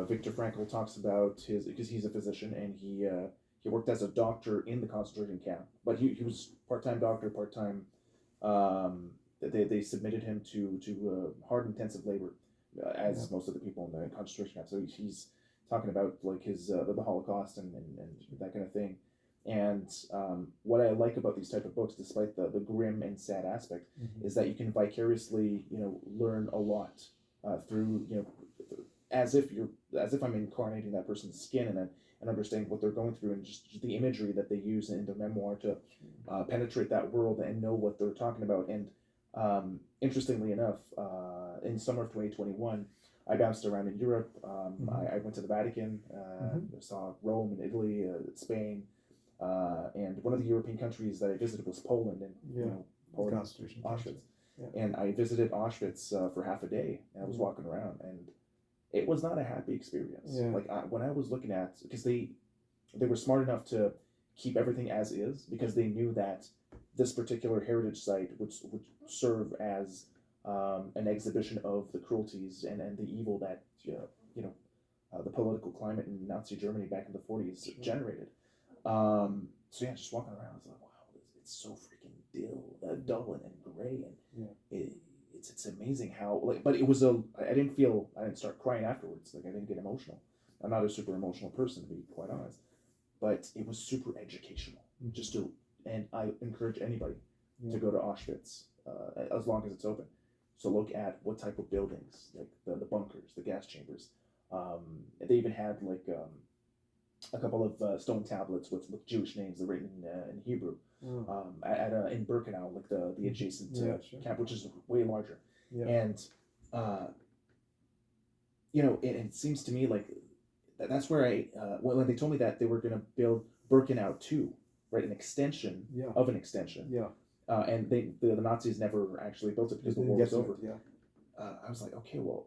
Viktor Frankl talks about because he's a physician, and he worked as a doctor in the concentration camp, but he was part-time doctor, part-time. They submitted him to hard intensive labor, as most of the people in the concentration camp. So he's talking about like his the Holocaust and that kind of thing. And what I like about these type of books, despite the grim and sad aspect, is that you can vicariously learn a lot through as if I'm incarnating that person's skin and understanding what they're going through, and just the imagery that they use in their memoir to penetrate that world and know what they're talking about. And interestingly enough, in summer of 2021, I bounced around in Europe. I went to the Vatican, saw Rome and Italy, Spain, and one of the European countries that I visited was Poland, and Poland, Auschwitz. Yeah. And I visited Auschwitz for half a day, and I was walking around, and it was not a happy experience. Yeah. Like when I was looking at, because they were smart enough to keep everything as is, because they knew that this particular heritage site would serve as an exhibition of the cruelties and the evil that the political climate in Nazi Germany back in the 40s generated. So yeah, just walking around, I was like, wow, it's so freaking dull and gray, and it's amazing how, like, but it was I didn't start crying afterwards. Like, I didn't get emotional. I'm not a super emotional person, to be quite honest, but it was super educational. And I encourage anybody to go to Auschwitz as long as it's open. So look at what type of buildings, like the bunkers, the gas chambers. They even had like a couple of stone tablets with Jewish names written in Hebrew. In Birkenau, like the adjacent camp, which is way larger. Yeah. And it seems to me like that's where when they told me that they were going to build Birkenau 2, right, an extension of an extension. Yeah. And the Nazis never actually built it because the war was over. I was like, okay, well,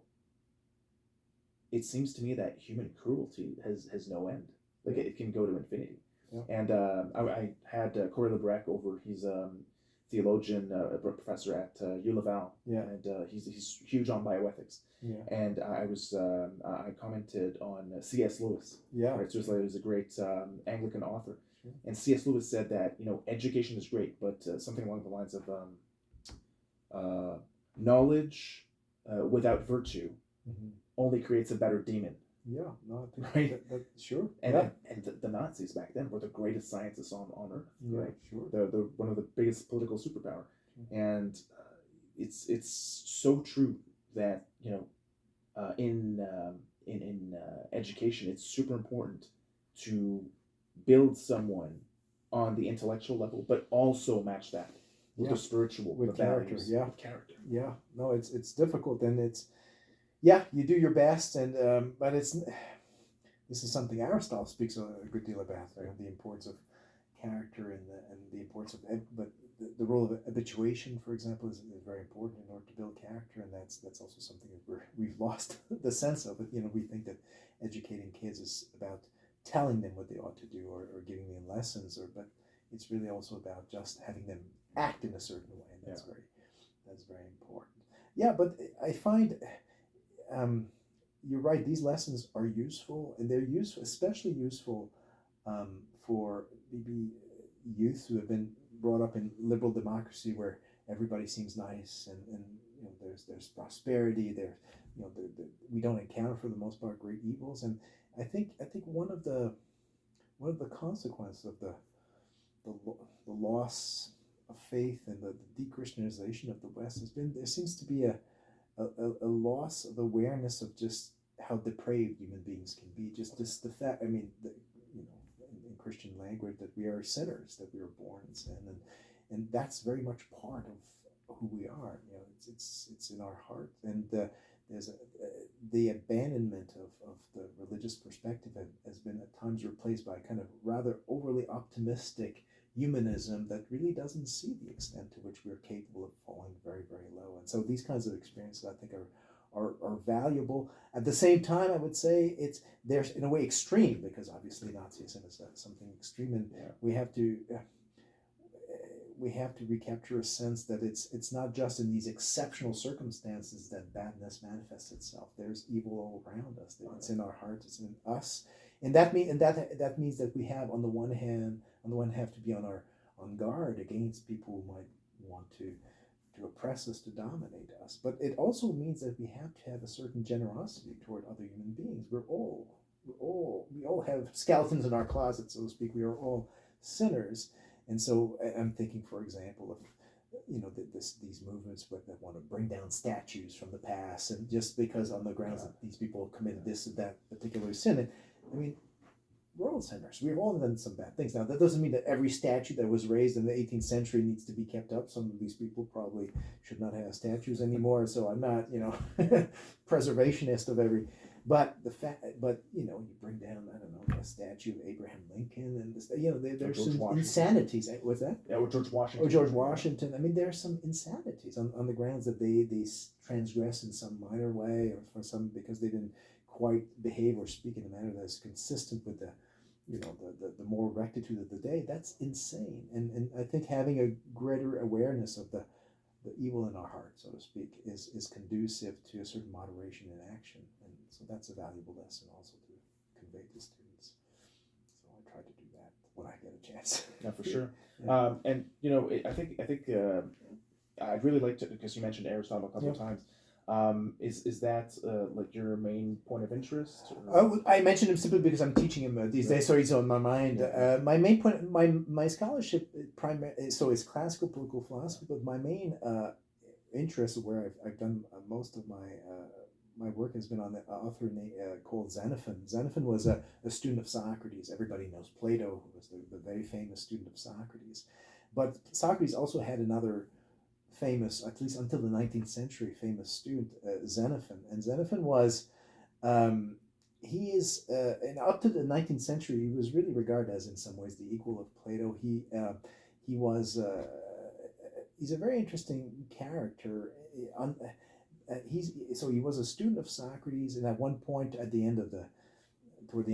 it seems to me that human cruelty has no end. Like, it can go to infinity. Yeah. And I had Corey Lebrecq over. He's a theologian, a professor at U Laval, and he's huge on bioethics. Yeah. And I commented on C.S. Lewis. Yeah. Right, so he was a great Anglican author. Sure. And C.S. Lewis said that education is great, but something along the lines of knowledge without virtue only creates a better demon. Yeah, no, I think right. Sure. And the Nazis back then were the greatest scientists on Earth. Yeah, right? Sure. They're one of the biggest political superpower, and it's so true that in education, it's super important to build someone on the intellectual level, but also match that with the spiritual, with character. Values, yeah, with character. Yeah, no, it's difficult, and it's. Yeah, you do your best, and but this is something Aristotle speaks a good deal about, right? The importance of character and the importance of but the role of habituation, for example, is very important in order to build character, and that's also something that we've lost the sense of it. We think that educating kids is about telling them what they ought to do or giving them lessons, but it's really also about just having them act in a certain way, and that's very important. Yeah, but I find you're right. These lessons are useful, and they're useful, especially useful for maybe youth who have been brought up in liberal democracy where everybody seems nice and there's prosperity there. We don't encounter for the most part great evils, and I think one of the consequences of the loss of faith and the de-Christianization of the West has been there seems to be a loss of awareness of just how depraved human beings can be. Just the fact, in Christian language, that we are sinners, that we were born in sin, and that's very much part of who we are. It's in our heart, and there's the abandonment of the religious perspective has been at times replaced by kind of rather overly optimistic humanism that really doesn't see the extent to which we're capable of falling very, very low. And so these kinds of experiences, I think, are valuable. At the same time, I would say they're in a way extreme, because obviously Nazism is something extreme, and we have to recapture a sense that it's not just in these exceptional circumstances that badness manifests itself. There's evil all around us. It's in our hearts. It's in us, and that means that we have on the one hand have to be on guard against people who might want to oppress us, to dominate us. But it also means that we have to have a certain generosity toward other human beings. We all have skeletons in our closet, so to speak. We are all sinners. And so I'm thinking, for example, of these movements that want to bring down statues from the past, and just because on the grounds that these people committed this or that particular sin. We're all sinners. We've all done some bad things. Now, that doesn't mean that every statue that was raised in the 18th century needs to be kept up. Some of these people probably should not have statues anymore. So I'm not, preservationist of every. But you bring down, I don't know, a statue of Abraham Lincoln, and there's some insanities. What's that? Yeah, or George Washington. Or George Washington. There are some insanities on the grounds that they transgress in some minor way, or for some because they didn't quite behave or speak in a manner that is consistent with the moral rectitude of the day. That's insane. And I think having a greater awareness of the evil in our heart, so to speak, is conducive to a certain moderation in action. And so that's a valuable lesson also to convey to students. So I try to do that when I get a chance. Yeah, for sure. And I think I'd really like to, because you mentioned Aristotle a couple of times. Is that like your main point of interest? I mentioned him simply because I'm teaching him these days, so he's on my mind. My main point, my scholarship is classical political philosophy, but my main interest, where I've done most of my work, has been on the author called Xenophon. Xenophon was a student of Socrates. Everybody knows Plato, who was the very famous student of Socrates. But Socrates also had another famous, at least until the 19th century, famous student, Xenophon. And Xenophon was, and up to the 19th century, he was really regarded as, in some ways, the equal of Plato. He's a very interesting character. He was a student of Socrates, and at one point, toward the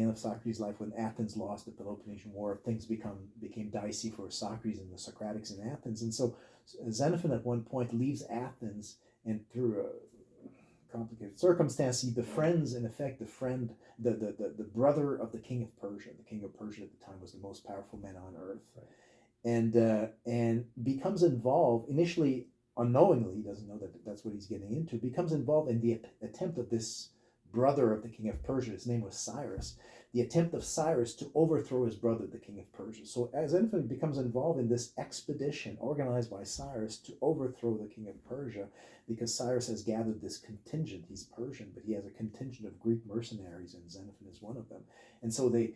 end of Socrates' life, when Athens lost the Peloponnesian War, things became dicey for Socrates and the Socratics in Athens. And so Xenophon at one point leaves Athens, and through a complicated circumstance, he befriends, in effect, the brother of the king of Persia. The king of Persia at the time was the most powerful man on earth. Right. And becomes involved, initially unknowingly, he doesn't know that that's what he's getting into, becomes involved in the attempt of this brother of the king of Persia. His name was Cyrus. The attempt of Cyrus to overthrow his brother, the king of Persia. So as Xenophon becomes involved in this expedition organized by Cyrus to overthrow the king of Persia, because Cyrus has gathered this contingent. He's Persian, but he has a contingent of Greek mercenaries, and Xenophon is one of them. And so he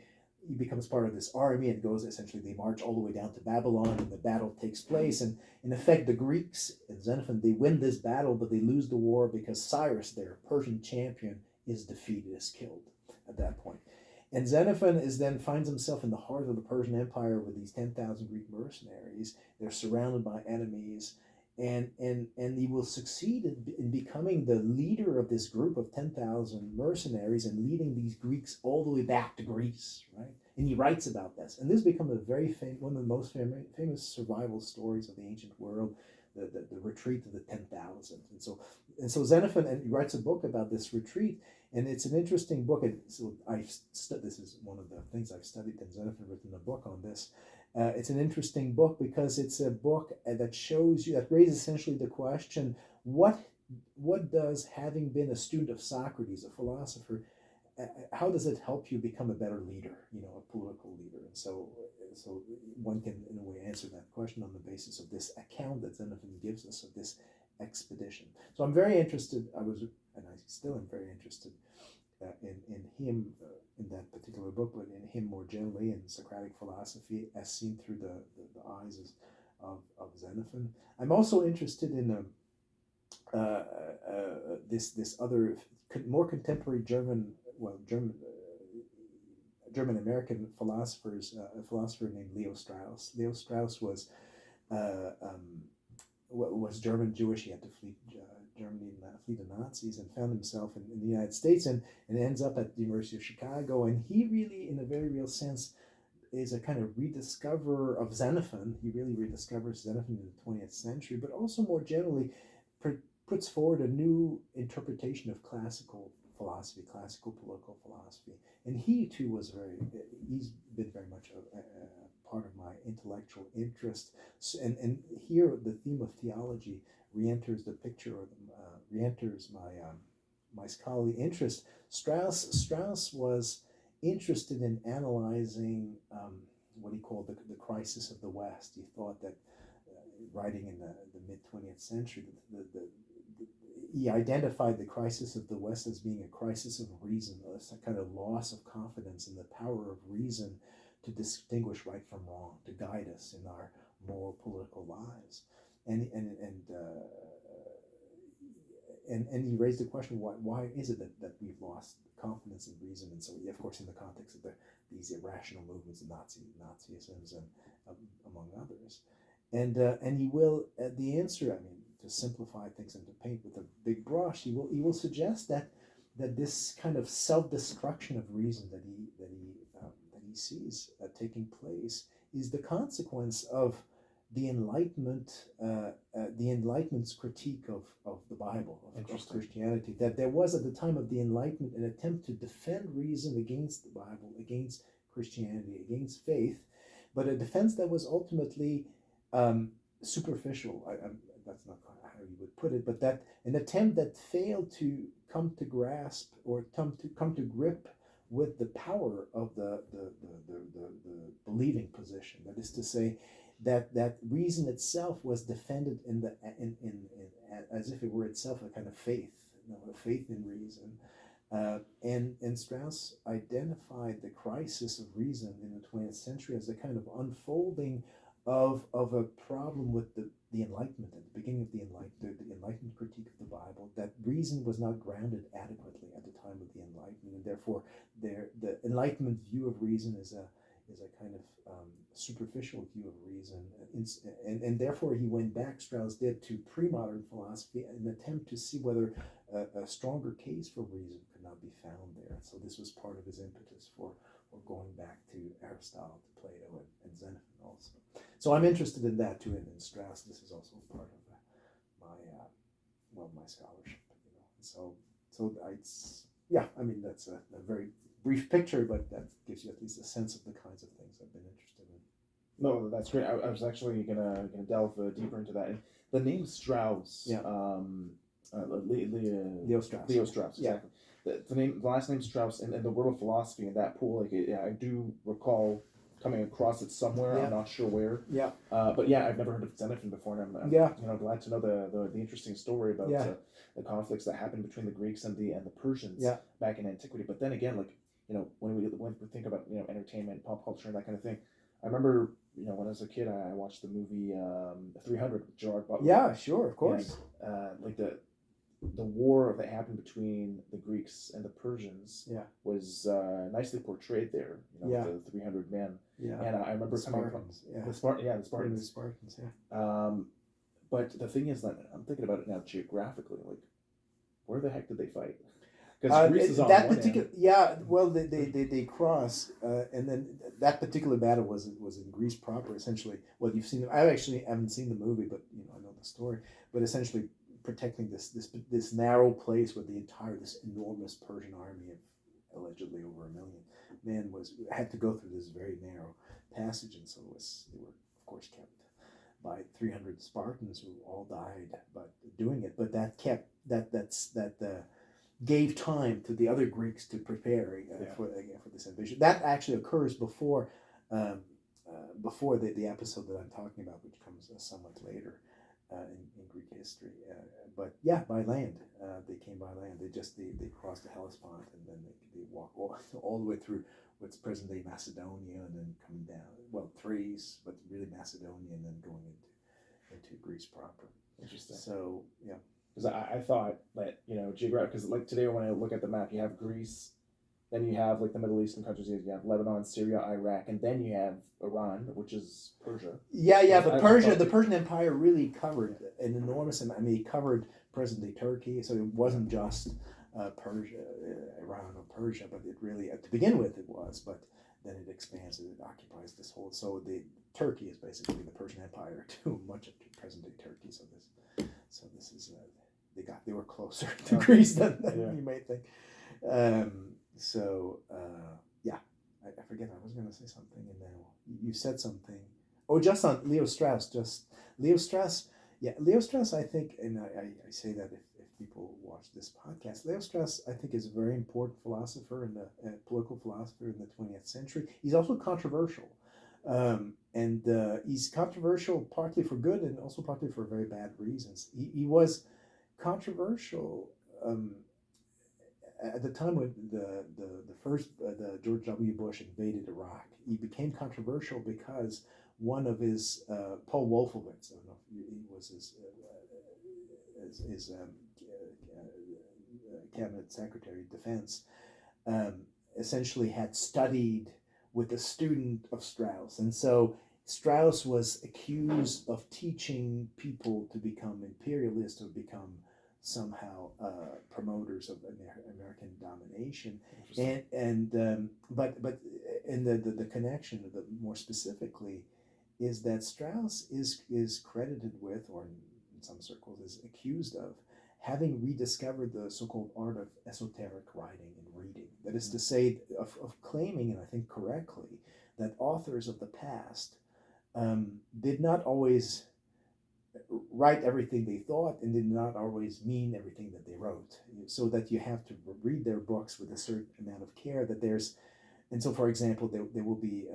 becomes part of this army, and they march all the way down to Babylon, and the battle takes place. And in effect, the Greeks and Xenophon, they win this battle, but they lose the war because Cyrus, their Persian champion, is defeated, is killed at that point. And Xenophon finds himself in the heart of the Persian Empire with these 10,000 Greek mercenaries. They're surrounded by enemies, and he will succeed in becoming the leader of this group of 10,000 mercenaries and leading these Greeks all the way back to Greece, right? And he writes about this, and this becomes one of the most famous survival stories of the ancient world. The retreat of the 10,000, and so Xenophon, and he writes a book about this retreat, and it's an interesting book. And so this is one of the things I've studied, and Xenophon written a book on this. It's an interesting book because it's a book that raises essentially the question: what does having been a student of Socrates, a philosopher, how does it help you become a better leader, a political leader? And so one can, in a way, answer that question on the basis of this account that Xenophon gives us of this expedition. So I'm very interested, and I still am very interested in him, in that particular book, but in him more generally, in Socratic philosophy as seen through the eyes of Xenophon. I'm also interested in this other, more contemporary German American philosopher named Leo Strauss. Leo Strauss was German Jewish. He had to flee Germany and flee the Nazis, and found himself in the United States, and ends up at the University of Chicago. And he really, in a very real sense, is a kind of rediscoverer of Xenophon. He really rediscovers Xenophon in the 20th century, but also more generally puts forward a new interpretation of classical philosophy, classical political philosophy. And he too he's been very much a part of my intellectual interest. And here the theme of theology re-enters the picture, or re-enters my scholarly interest. Strauss was interested in analyzing what he called the crisis of the West. He thought that, writing in the mid-20th century, he identified the crisis of the West as being a crisis of reason, a kind of loss of confidence in the power of reason to distinguish right from wrong, to guide us in our moral political lives. And he raised the question: why is it that we've lost confidence in reason? And so, of course, in the context of these irrational movements, Nazism, and among others. And he will, the answer, to simplify things and to paint with a big brush, he will suggest that this kind of self-destruction of reason that he sees taking place is the consequence of the Enlightenment's critique of the Bible, of Christianity. That there was, at the time of the Enlightenment, an attempt to defend reason against the Bible, against Christianity, against faith, but a defense that was ultimately superficial. That's not how you would put it, but that an attempt that failed to come to grasp or come to grip with the power of the believing position. That is to say, that reason itself was defended in as if it were itself a kind of faith, a faith in reason. And Strauss identified the crisis of reason in the 20th century as a kind of unfolding of a problem with the Enlightenment, at the beginning of the Enlightenment critique of the Bible, that reason was not grounded adequately at the time of the Enlightenment, and therefore the Enlightenment view of reason is a kind of superficial view of reason, and therefore he went back, Strauss did, to pre-modern philosophy in an attempt to see whether a stronger case for reason could not be found there. So this was part of his impetus for going back to Aristotle, to Plato, and Xenophon also. So I'm interested in that too, and in Strauss. This is also part of my scholarship. So that's a very brief picture, but that gives you at least a sense of the kinds of things I've been interested in. No, that's great. I was actually gonna delve deeper into that. And the name Strauss, Yeah. Leo Strauss. Leo Strauss, exactly. Yeah. The last name Strauss, and the world of philosophy in that pool. I do recall coming across it somewhere. Yeah. I'm not sure where. Yeah. But yeah, I've never heard of Xenophon before, and I'm glad to know the interesting story about the conflicts that happened between the Greeks and the Persians back in antiquity. But then again, when we think about entertainment, pop culture, and that kind of thing, I remember when I was a kid, I watched the movie 300 with Gerard Butler. Yeah, sure, of course. And, the war that happened between the Greeks and the Persians Yeah. was nicely portrayed there. Yeah. With the 300 men. Yeah. And I remember The coming Spartans. from Yeah. the Spartans. The Spartans. Yeah. But the thing is that I'm thinking about it now geographically. Like, where the heck did they fight? Because Greece is on that one particular, end. yeah. Well, they cross, and then that particular battle was in Greece proper. Essentially, well, you've seen. I actually haven't seen the movie, but I know the story. But essentially, protecting this narrow place where this enormous Persian army of allegedly over 1 million men had to go through this very narrow passage, and so they were of course kept by 300 Spartans who all died by doing it. But that kept gave time to the other Greeks to prepare for this invasion. That actually occurs before the episode that I'm talking about, which comes somewhat later in Greek history. But yeah, by land, they came by land. They crossed the Hellespont, and then they walk all the way through what's present day Macedonia, and then coming down, well, Thrace, but really Macedonia, and then going into Greece proper. Interesting. So yeah. Because I thought that, geographic, because like today when I look at the map, you have Greece, then you have like the Middle Eastern countries, you have Lebanon, Syria, Iraq, and then you have Iran, which is Persia. Yeah, but the Persian Empire really covered an enormous amount. I mean, it covered present-day Turkey, so it wasn't just Persia, Iran or Persia, but it really, to begin with, it was, but then it expands and it occupies this whole, so Turkey is basically the Persian Empire to much of present-day Turkey, so this is, they were closer to Greece than you may think. Yeah, I forget. I was going to say something, and then you said something. Oh, just on Leo Strauss. Leo Strauss. Yeah, Leo Strauss. I think, and I say that if people watch this podcast, Leo Strauss, I think, is a very important philosopher and a political philosopher in the 20th century. He's also controversial. And he's controversial partly for good and also partly for very bad reasons. He was controversial at the time when the George W. Bush invaded Iraq. He became controversial because one of his Paul Wolfowitz, I don't know if he was his cabinet secretary of defense, essentially had studied with a student of Strauss, and so Strauss was accused of teaching people to become imperialists or become somehow promoters of American domination, but the connection, more specifically, is that Strauss is credited with, or in some circles is accused of, having rediscovered the so-called art of esoteric writing and reading. That is to say, of claiming, and I think correctly, that authors of the past did not always write everything they thought and did not always mean everything that they wrote, so that you have to read their books with a certain amount of care. And so, for example, there will be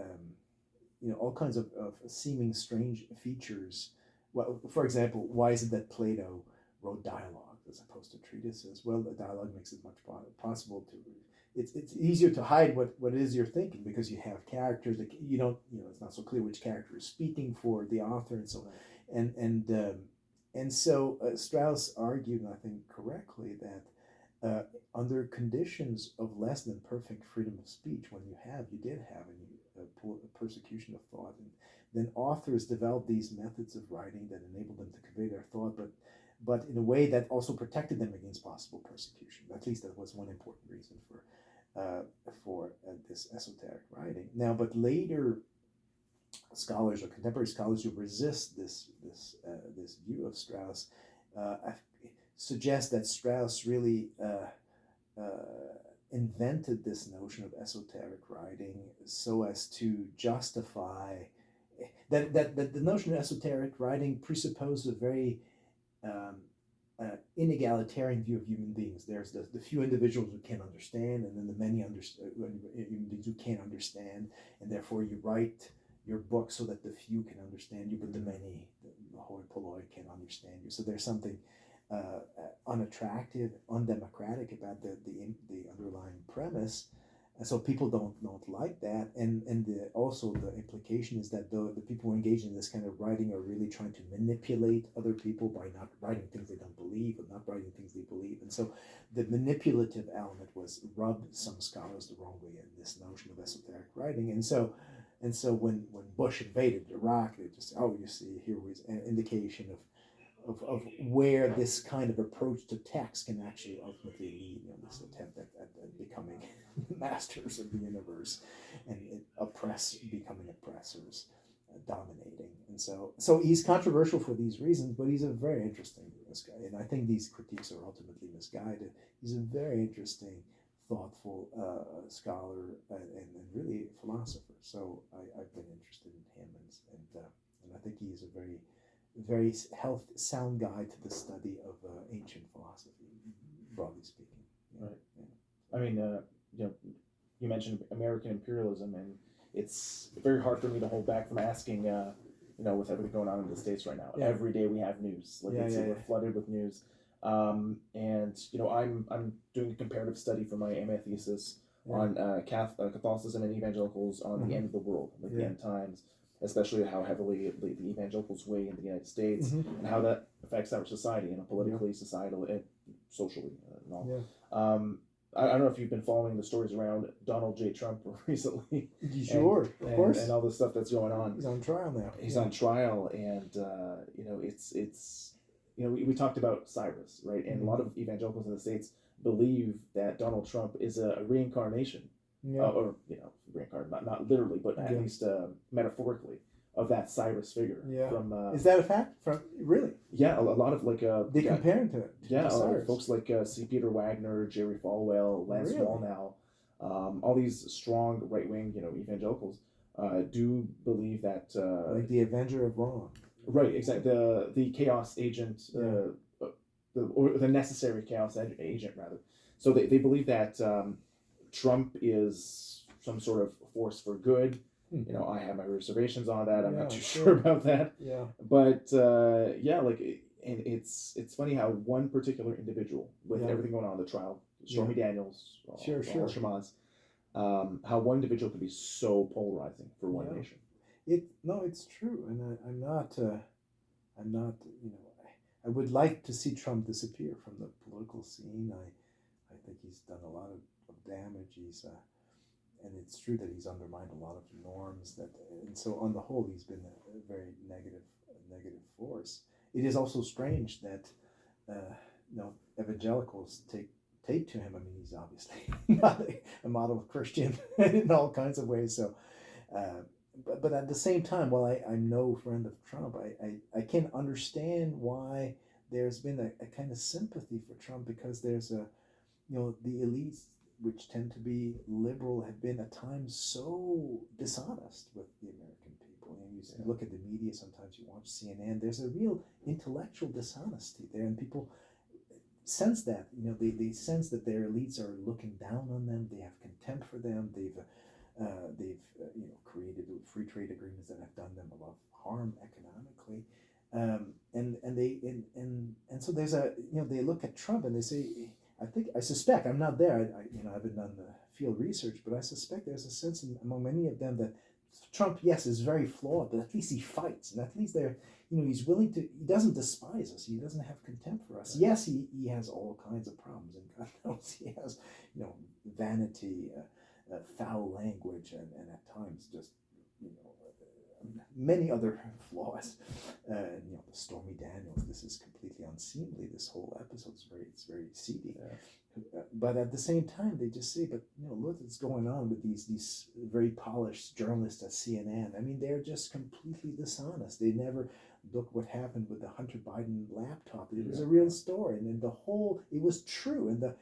all kinds of seeming strange features. Well, for example, why is it that Plato wrote dialogue as opposed to treatises? Well, the dialogue makes it much possible to. It's easier to hide what it is you're thinking, because you have characters that you don't. It's not so clear which character is speaking for the author, and so on. And so Strauss argued, and I think correctly, that under conditions of less than perfect freedom of speech, when you did have a persecution of thought, and then authors developed these methods of writing that enabled them to convey their thought, but in a way that also protected them against possible persecution. At least that was one important reason for this esoteric writing. Now, but later scholars or contemporary scholars who resist this view of Strauss suggest that Strauss really invented this notion of esoteric writing so as to justify that the notion of esoteric writing presupposes a very inegalitarian view of human beings. There's the few individuals who can understand, and then the many human beings who can't understand, and therefore you write your book so that the few can understand you, but the many, the hoi polloi, can understand you. So there's something unattractive, undemocratic about the underlying premise, And so people don't like that, and also the implication is that the people who engage in this kind of writing are really trying to manipulate other people by not writing things they don't believe, or not writing things they believe, and so the manipulative element was rubbed some scholars the wrong way in this notion of esoteric writing, and so when Bush invaded Iraq, they just you see here was an indication of where this kind of approach to text can actually ultimately lead, this attempt at becoming masters of the universe and becoming oppressors, dominating. And so he's controversial for these reasons, but he's a very interesting guy. And I think these critiques are ultimately misguided. He's a very interesting, thoughtful scholar and really philosopher. So I've been interested in him, and I think he's a very sound guide to the study of ancient philosophy, broadly speaking. Right. Yeah. I mean, you mentioned American imperialism, and it's very hard for me to hold back from asking, with everything going on in the States right now. Yeah. Every day we have news. We're flooded with news. And I'm doing a comparative study for my MA thesis on Catholicism and evangelicals on the end of the world, the end times, especially how heavily the evangelicals weigh in the United States and how that affects our society, politically, societally, and socially, and all. Yeah. I don't know if you've been following the stories around Donald J. Trump recently. Sure, of course. And all the stuff that's going on. He's on trial now. He's on trial, and it's we talked about Cyrus, right? And a lot of evangelicals in the States believe that Donald Trump is a reincarnation, reincarnation, not literally, but at least metaphorically, of that Cyrus figure. Yeah. From is that a fact? Really? Yeah, a lot of they compare him to it. Yeah, folks like C. Peter Wagner, Jerry Falwell, Lance Wallnau, all these strong right wing evangelicals do believe that like the Avenger of Wrong. Right, exactly. The chaos agent, the necessary chaos agent, rather. So they believe that Trump is some sort of force for good. I have my reservations on that. I'm not too sure about that. Yeah. But and it's funny how one particular individual, with everything going on, the trial, Stormy Daniels, Shamaz, how one individual could be so polarizing for one nation. It's true, and I'm not. I would like to see Trump disappear from the political scene. I think he's done a lot of damage. And it's true that he's undermined a lot of norms and so on the whole, he's been a very negative force. It is also strange that evangelicals take to him. I mean, he's obviously not a model Christian in all kinds of ways. So. But at the same time, while I'm no friend of Trump, I can understand why there's been a kind of sympathy for Trump, because there's the elites, which tend to be liberal, have been at times so dishonest with the American people. And you look at the media, sometimes you watch CNN, there's a real intellectual dishonesty there, and people sense that. They sense that their elites are looking down on them, they have contempt for them, they've created free trade agreements that have done them a lot of harm economically, and so there's they look at Trump and they say, I suspect, I'm not there, I haven't done the field research, but I suspect there's a sense among many of them that Trump, yes, is very flawed, but at least he fights, and at least he's willing to. He doesn't despise us. He doesn't have contempt for us. Yes, he has all kinds of problems, and God knows he has vanity. Foul language, and at times just many other flaws. The Stormy Daniels, this is completely unseemly. This whole episode is very seedy. But at the same time, they just say, but look what's going on with these very polished journalists at CNN. I mean, they're just completely dishonest. They never look what happened with the Hunter Biden laptop. It was a real story, and then it was true, and the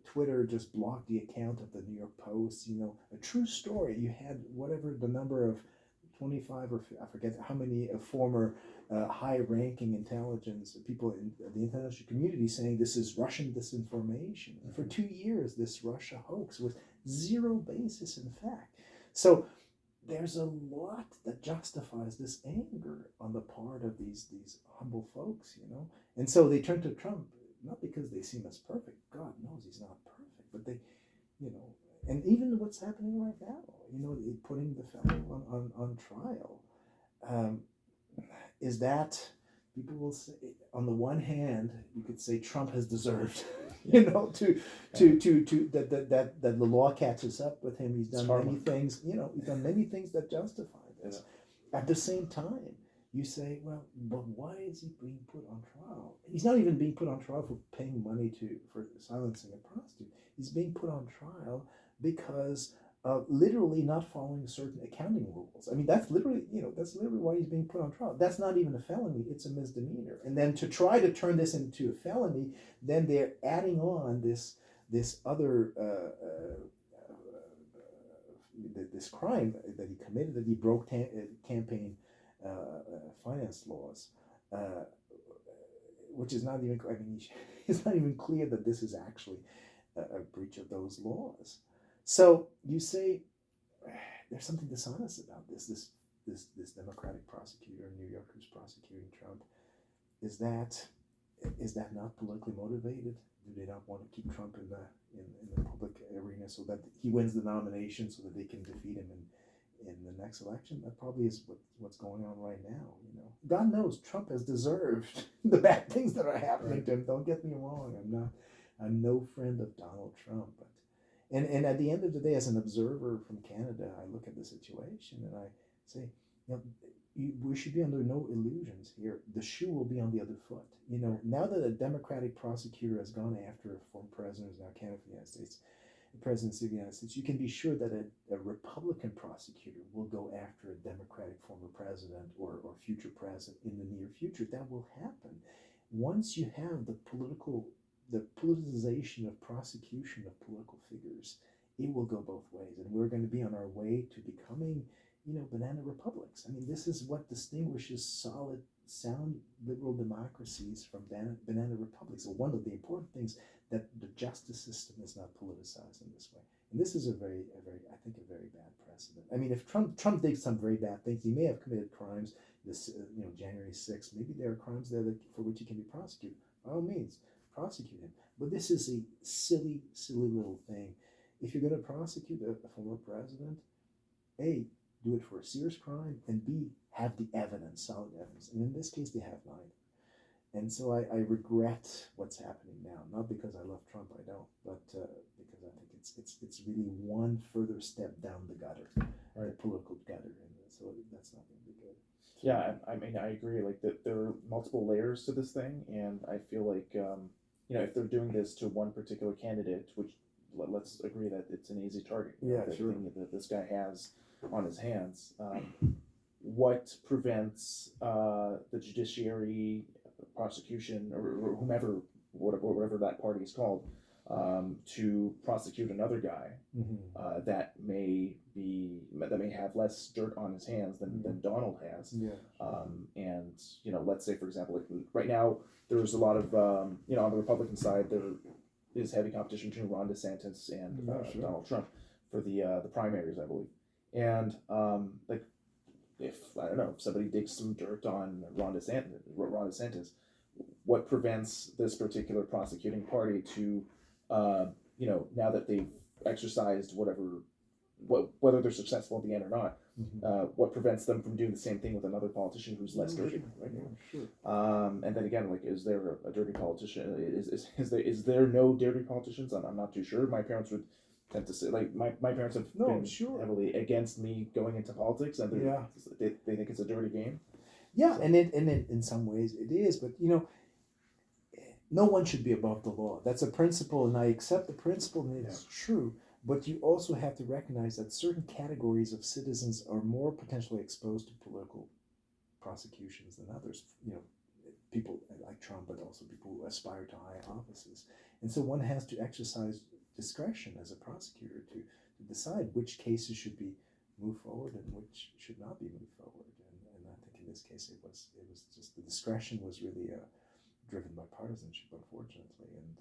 Twitter just blocked the account of the New York Post. A true story. You had whatever the number of 25 or I forget how many former high-ranking intelligence people in the international community saying this is Russian disinformation. And for 2 years, this Russia hoax with zero basis in fact. So there's a lot that justifies this anger on the part of these humble folks, And so they turn to Trump, not because they see him as perfect. God knows he's not perfect, but And even what's happening right now, putting the fellow on trial, um, is that people will say, on the one hand, you could say Trump has deserved, that the law catches up with him. He's done many things, he's done many things that justify this. At the same time, you say, well, but why is he being put on trial? He's not even being put on trial for paying money for silencing a prostitute. He's being put on trial because literally not following certain accounting rules. I mean, that's literally why he's being put on trial. That's not even a felony; it's a misdemeanor. And then to try to turn this into a felony, then they're adding on this other this crime that he committed, that he broke campaign finance laws, which is not even. I mean, it's not even clear that this is actually a breach of those laws. So you say there's something dishonest about this Democratic prosecutor in New York who's prosecuting Trump. Is that not politically motivated? Do they not want to keep Trump in the public arena so that he wins the nomination, so that they can defeat him in the next election? That probably is what's going on right now. God knows Trump has deserved the bad things that are happening to him. Don't get me wrong. I'm no friend of Donald Trump, but and at the end of the day, as an observer from Canada, I look at the situation and I say, we should be under no illusions here. The shoe will be on the other foot. Now that a Democratic prosecutor has gone after a former president, who's now candidate for the United States, the presidency of the United States, you can be sure that a Republican prosecutor will go after a Democratic former president or future president in the near future. That will happen. Once you have the politicization of prosecution of political figures, it will go both ways. And we're going to be on our way to becoming, banana republics. I mean, this is what distinguishes solid, sound liberal democracies from banana republics. So one of the important things, that the justice system is not politicized in this way. And this is a very bad precedent. I mean, if Trump did some very bad things, he may have committed crimes. This, January 6th, maybe there are crimes there for which he can be prosecuted. By all means, prosecute him. But this is a silly little thing. If you're going to prosecute a former president, A, do it for a serious crime, and B, have the evidence, solid evidence. And in this case, they have neither. And so I regret what's happening now, not because I love Trump, I don't, but because I think it's really one further step down the gutter, the political gutter, and so that's not going to be good. Yeah, I mean, I agree. Like that, there are multiple layers to this thing, and I feel like if they're doing this to one particular candidate, which let's agree that it's an easy target. The sure. Thing that this guy has on his hands. What prevents the judiciary, prosecution, or whomever, whatever that party is called, to prosecute another guy that may have less dirt on his hands than Donald has. Yeah. And let's say, for example, like right now there's a lot of on the Republican side there is heavy competition between Ron DeSantis and Donald Trump for the primaries, I believe. And if somebody digs some dirt on Ron DeSantis, what prevents this particular prosecuting party to, now that they've exercised whether they're successful at the end or not, what prevents them from doing the same thing with another politician who's less dirty, right? Yeah, sure. And then again, like, is there a dirty politician? Is there no dirty politicians? I'm not too sure. My parents would tend to say, like, my parents have been heavily against me going into politics, and they think it's a dirty game. Yeah, so. and in some ways it is, but no one should be above the law. That's a principle, and I accept the principle, and it's true. But you also have to recognize that certain categories of citizens are more potentially exposed to political prosecutions than others. People like Trump, but also people who aspire to high offices. And so one has to exercise discretion as a prosecutor to decide which cases should be moved forward and which should not be moved forward. And I think in this case it was just the discretion was really driven by partisanship, unfortunately. And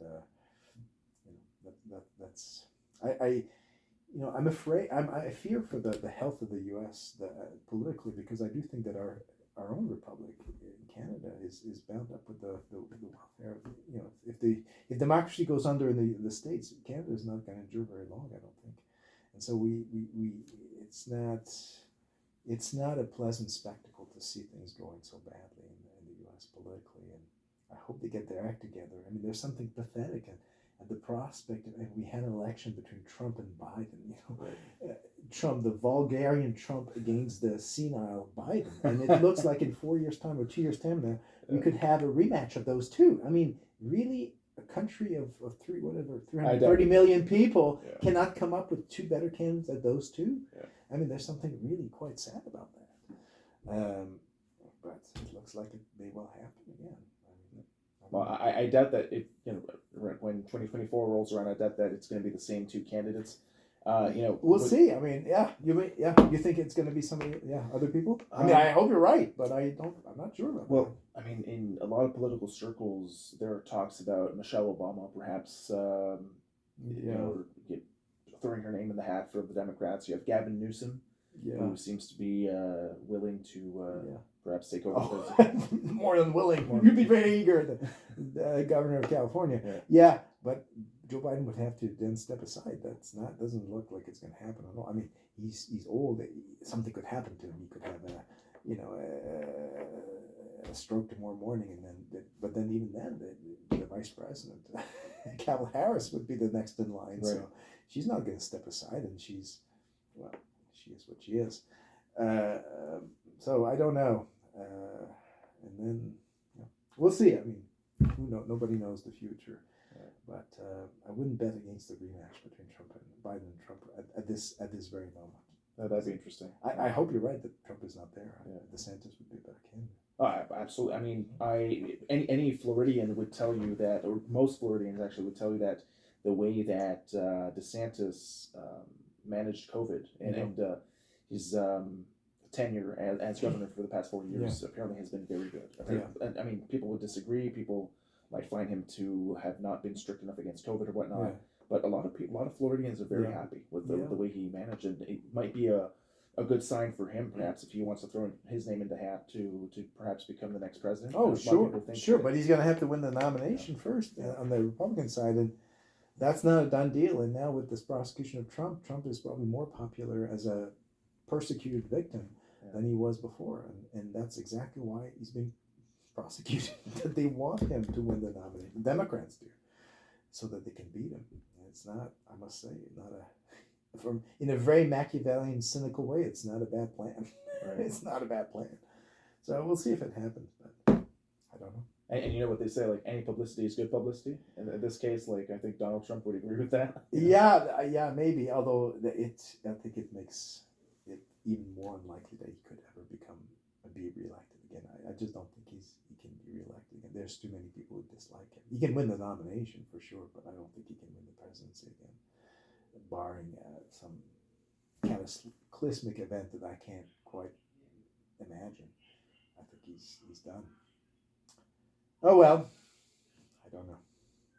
that's. I'm afraid. I fear for the health of the U.S. Politically, because I do think that our own republic in Canada is bound up with the welfare. If democracy goes under in the States, Canada is not going to endure very long, I don't think. And so it's not a pleasant spectacle to see things going so badly in the U.S. politically, and I hope they get their act together. I mean, there's something pathetic at the prospect of, and we had an election between Trump and Biden. Right. Trump, the vulgarian Trump against the senile Biden, and it looks like in 4 years' time or 2 years' time now we could have a rematch of those two. I mean, really, a country of 330 million people cannot come up with two better candidates than those two. Yeah. I mean, there's something really quite sad about that. But it looks like it may well happen again. Well, I doubt that it. When 2024 rolls around, I doubt that it's going to be the same two candidates. We'll see. I mean, you think it's going to be somebody? Yeah, other people. I mean, I hope you're right, but I'm not sure about that. Well, I mean, in a lot of political circles, there are talks about Michelle Obama perhaps, throwing her name in the hat for the Democrats. You have Gavin Newsom, who seems to be willing to perhaps take over. More than willing. You'd be very eager, the governor of California. Yeah, but Joe Biden would have to then step aside. Doesn't look like it's going to happen at all. I mean, he's old. Something could happen to him. He could have a stroke tomorrow morning, but then even then, the vice president, Kamala Harris, would be the next in line. Right. So she's not going to step aside, and she is what she is. So I don't know. And then we'll see. I mean, nobody knows the future. But I wouldn't bet against the rematch between Biden and Trump at this very moment. That'd be interesting. I hope you're right that Trump is not there. DeSantis would be a better candidate. Absolutely. I mean, any Floridian would tell you that, or most Floridians actually would tell you that the way that DeSantis managed COVID and his tenure as governor for the past 4 years apparently has been very good. I mean, people would disagree. People might find him to have not been strict enough against COVID or whatnot. But a lot of Floridians are very happy with the way he managed, and it might be a good sign for him, perhaps, if he wants to throw his name in the hat to perhaps become the next president. Oh, sure. But he's going to have to win the nomination first on the Republican side, and that's not a done deal. And now with this prosecution of Trump is probably more popular as a persecuted victim than he was before, and that's exactly why he's being prosecuted. That they want him to win the nomination. The Democrats do, so that they can beat him. And it's not, I must say, in a very Machiavellian, cynical way, it's not a bad plan. Right. It's not a bad plan. So we'll see if it happens, but I don't know. And you know what they say, like, any publicity is good publicity. And in this case, like, I think Donald Trump would agree with that. Yeah, maybe. Although I think it makes it even more unlikely that he could ever be reelected again. I just don't think he can be reelected again. There's too many people who dislike him. He can win the nomination for sure, but I don't think he can win the presidency again, barring some cataclysmic event that I can't quite imagine. I think he's done. Oh well, I don't know.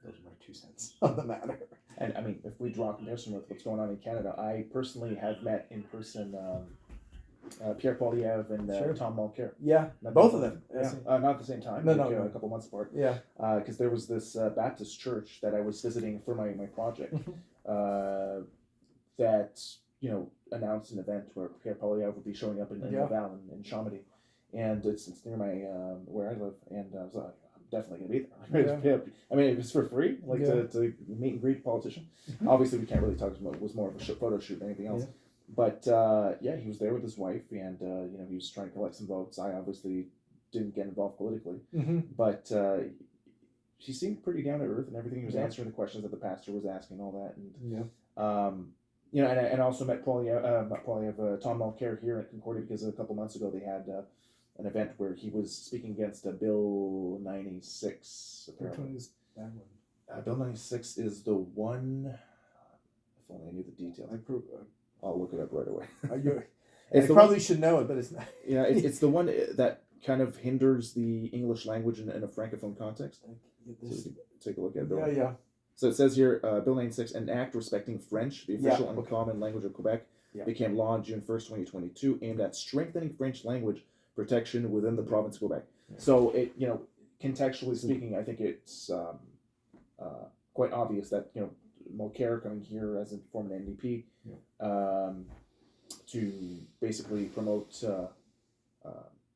Those are my 2 cents on the matter. And I mean, if we draw a comparison with what's going on in Canada, I personally have met in person Pierre Poilievre and Tom Mulcair. Yeah, both of them. Not at the same time. No. A couple months apart. Yeah. Because there was this Baptist church that I was visiting for my project that announced an event where Pierre Poilievre would be showing up in Laval in Chomedy, and it's near my where I live, and I was like, I'm definitely gonna be there. I mean, it was for free, to meet and greet a politician. Obviously, we can't really talk about it. It was more of a photo shoot than anything else. But he was there with his wife, and he was trying to collect some votes. I obviously didn't get involved politically, but she seemed pretty down to earth and everything. He was answering the questions that the pastor was asking, all that, and and I also met Tom Mulcair here at Concordia because a couple months ago they had an event where he was speaking against Bill 96. Which one is that one? Bill 96 is the one. If only I knew the details. I'll look it up right away. I probably should know it, but it's not. Yeah, it's the one that kind of hinders the English language in a francophone context. So take a look at it. Yeah. So it says here, Bill 96, an act respecting French, the official and common language of Quebec, became law on June 1st, 2022, aimed at strengthening French language protection within the province of Quebec. So it, contextually speaking, I think it's quite obvious that Mulcair coming here as a former NDP, to basically promote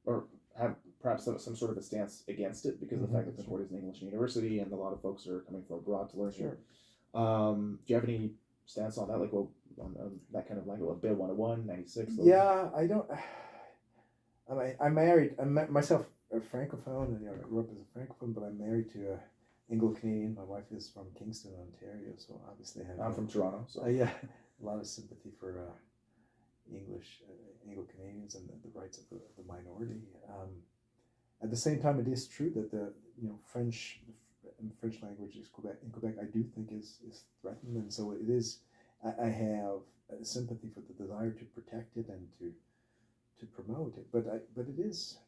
or have perhaps some sort of a stance against it because of the fact that Concordia is an English university and a lot of folks are coming from abroad to learn here. Do you have any stance on that, like on that kind of language, Bill 101, 96? Yeah, I don't. I'm married. I'm myself a francophone, and I grew up as a francophone, but I'm married to a Anglo-Canadian. My wife is from Kingston, Ontario, so obviously I'm from Toronto, so yeah, a lot of sympathy for English Anglo-Canadians and the rights of the minority. At the same time, it is true that the French language in Quebec I do think is threatened, and so it is. I have sympathy for the desire to protect it and to promote it, but it is.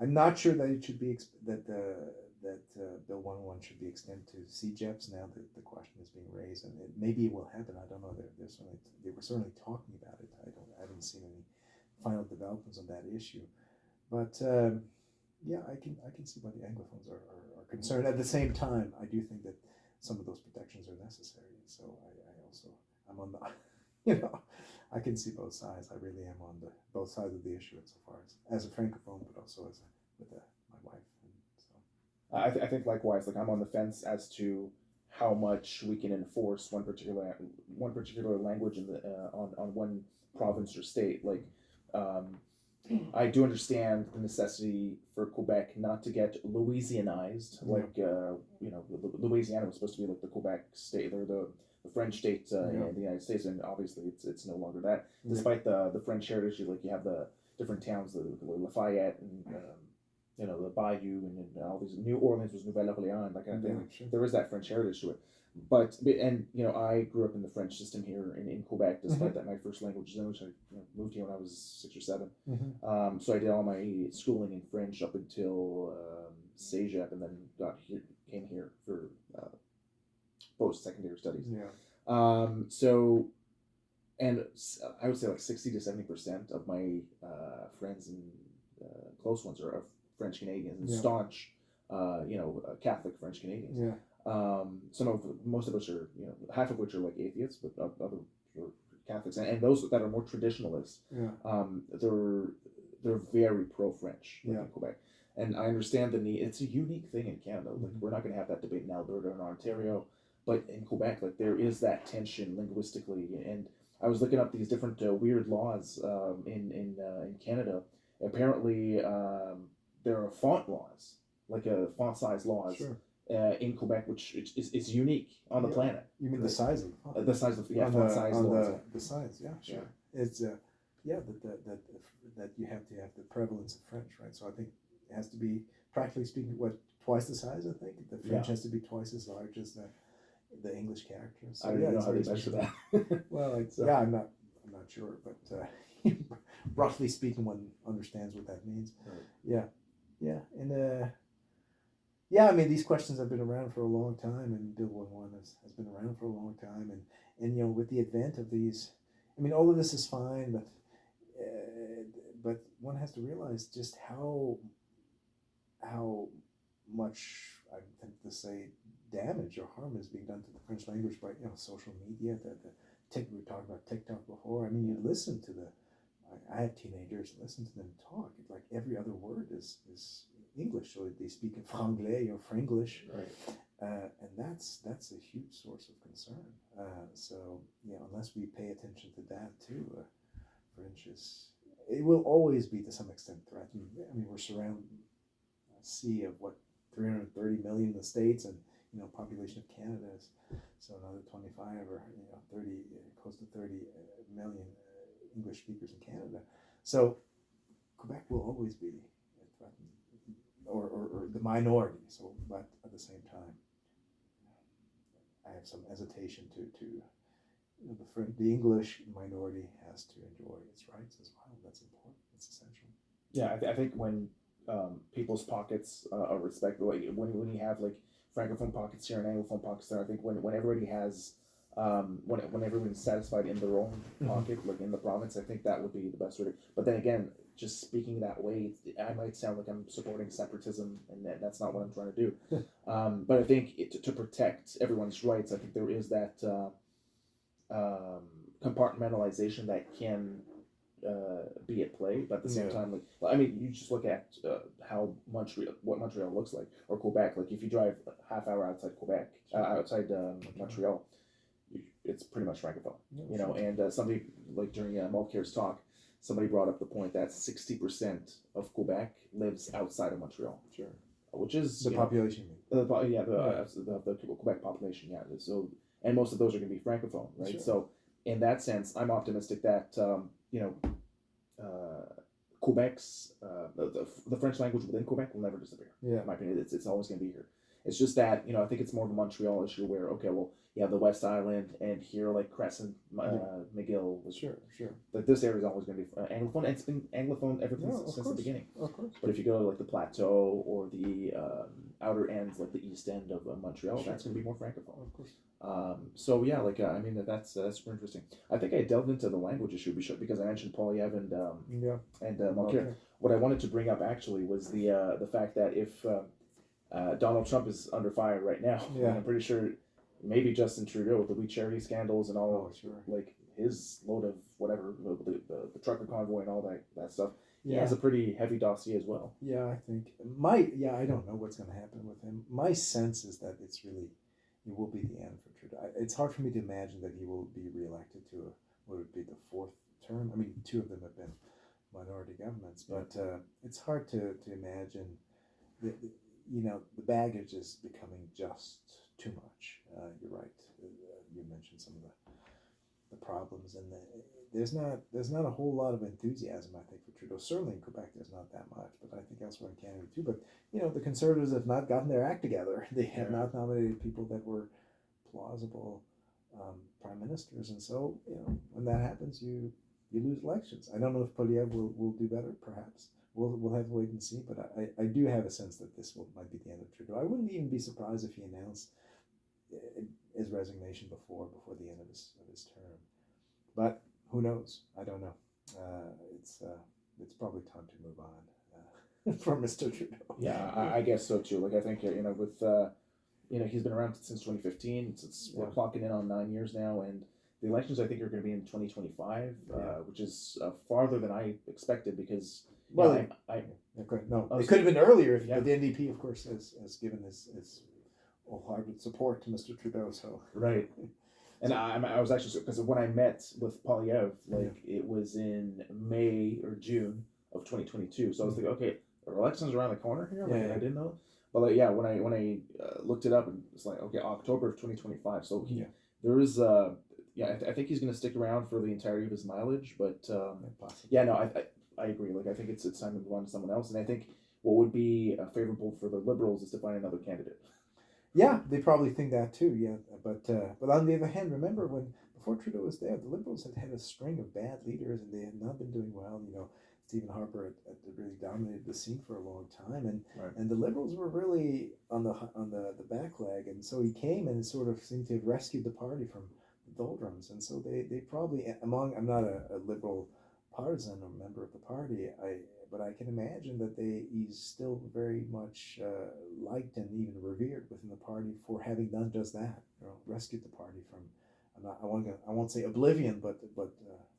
I'm not sure that it should be that Bill 101 should be extended to CJEPs now that the question is being raised, and maybe it will happen. I don't know. They were certainly talking about it. I haven't seen any final developments on that issue, but yeah, I can see why the Anglophones are concerned. At the same time, I do think that some of those protections are necessary. So I'm on the I can see both sides. I really am on both sides of the issue insofar as a francophone, but also with my wife. And so I think likewise. Like I'm on the fence as to how much we can enforce one particular language in the on one province or state. Like I do understand the necessity for Quebec not to get Louisianized. Like Louisiana was supposed to be like the Quebec state or the French state in the United States, and obviously it's no longer that. Despite the French heritage, like you have the different towns, the Lafayette and the Bayou and all these. New Orleans was Nouvelle-Orléans, that kind of thing. Like, sure. there is that French heritage to it. But I grew up in the French system here in Quebec. Despite that, my first language is English. I moved here when I was 6 or 7. So I did all my schooling in French up until CEGEP, and then came here for post-secondary studies. So, and I would say like 60 to 70% of my friends and close ones are French Canadians and staunch, Catholic French Canadians. Most of us are, half of which are like atheists, but other are Catholics, and those that are more traditionalists, they're very pro-French in Quebec. And I understand the need. It's a unique thing in Canada. Like we're not going to have that debate in Alberta and Ontario, but in Quebec, like there is that tension linguistically. And I was looking up these different weird laws in Canada. Apparently, there are font laws, like font size laws. Sure. In Quebec, which is unique on the planet. You mean the size of the font? The size of font size laws. The size, sure. It's that you have to have the prevalence of French, right? So I think it has to be, practically speaking, twice the size. I think the French has to be twice as large as the English character. So, I don't know how they measure that. Well, I'm not sure, but roughly speaking, one understands what that means. Right. Yeah, and. I mean, these questions have been around for a long time, and Bill 101 has been around for a long time, and with the advent of these, I mean, all of this is fine, but one has to realize just how much, I think to say, damage or harm is being done to the French language by social media. We were talking about TikTok before. I mean, you listen to I have teenagers, listen to them talk. It's like every other word is English, so they speak in franglais or franglish, right? And that's a huge source of concern. So unless we pay attention to that too, French it will always be to some extent threatened. I mean, we're surrounded a sea of 330 million in the States, and population of Canada is so another 25 or 30, close to 30 million English speakers in Canada. So Quebec will always be threatened. Or the minority. So, but at the same time, I have some hesitation to the English minority has to enjoy its rights as well. That's important. That's essential. Yeah, I think when people's pockets are respected, like when you have like francophone pockets here and anglophone pockets there, I think when everybody has when everyone's satisfied in their own pocket, like in the province, I think that would be the best way to. But then again, just speaking that way, I might sound like I'm supporting separatism, and that's not what I'm trying to do. But I think to protect everyone's rights, I think there is that compartmentalization that can be at play, but at the same time, like I mean, you just look at how what Montreal looks like, or Quebec. Like if you drive a half hour outside Quebec, outside Montreal, it's pretty much francophone, you know. And somebody like during Mulcair's talk, somebody brought up the point that 60% of Quebec lives outside of Montreal. Sure. Which is the population. The Quebec population, yeah. So, and most of those are going to be francophone, right? Sure. So, in that sense, I'm optimistic that Quebec's the French language within Quebec will never disappear. Yeah. In my opinion, it's always going to be here. It's just that I think it's more of a Montreal issue where you have the West Island, and here like Crescent, McGill. Sure. Like this area is always going to be Anglophone, and it's been Anglophone ever since the beginning. Of course. But if you go to like the Plateau or the outer ends, like the east end of Montreal, that's going to be more francophone. Of course. So yeah, like I mean that's super interesting. I think I delved into the language issue because I mentioned Polyev and Mulcair. What I wanted to bring up actually was the fact that if Donald Trump is under fire right now, and I'm pretty sure maybe Justin Trudeau with the We Charity scandals and all, like his load of whatever the trucker convoy and all that stuff. He has a pretty heavy dossier as well. Yeah, I think I don't know what's going to happen with him. My sense is that it will be the end for Trudeau. It's hard for me to imagine that he will be reelected to what would be the fourth term. I mean, two of them have been minority governments, but it's hard to imagine. The baggage is becoming just too much. You're right. You mentioned some of the problems, and there's not a whole lot of enthusiasm, I think, for Trudeau. Certainly in Quebec, there's not that much, but I think elsewhere in Canada too. But the Conservatives have not gotten their act together. They have not nominated people that were plausible prime ministers, and so when that happens, you lose elections. I don't know if Polyev will do better. Perhaps we'll have to wait and see. But I do have a sense that this might be the end of Trudeau. I wouldn't even be surprised if he announced his resignation before the end of his term. But who knows? I don't know. It's probably time to move on for Mr. Trudeau. Yeah, I guess so too. Like I think with he's been around since 2015. We're clocking in on 9 years now, and the elections I think are going to be in 2025, which is farther than I expected because. Well, it could have been earlier, but the NDP, of course, has given his wholehearted support to Mr. Trudeau. So right, and I was actually because when I met with Polyev, it was in May or June of 2022. So I was thinking, okay, are elections around the corner here? I didn't know. But when I looked it up, and it's like okay, October of 2025. So there is I think he's going to stick around for the entirety of his mileage. But I agree. Like I think it's time to move on to someone else, and I think what would be favorable for the Liberals is to find another candidate. Yeah, they probably think that too. Yeah, but on the other hand, remember before Trudeau was there, the Liberals had a string of bad leaders, and they had not been doing well. Stephen Harper had really dominated the scene for a long time, and the Liberals were really on the back leg, and so he came and sort of seemed to have rescued the party from the doldrums, and so they probably I'm not a Liberal partisan or member of the party, but I can imagine that he's still very much liked and even revered within the party for having done just that. Rescued the party from I won't say oblivion, but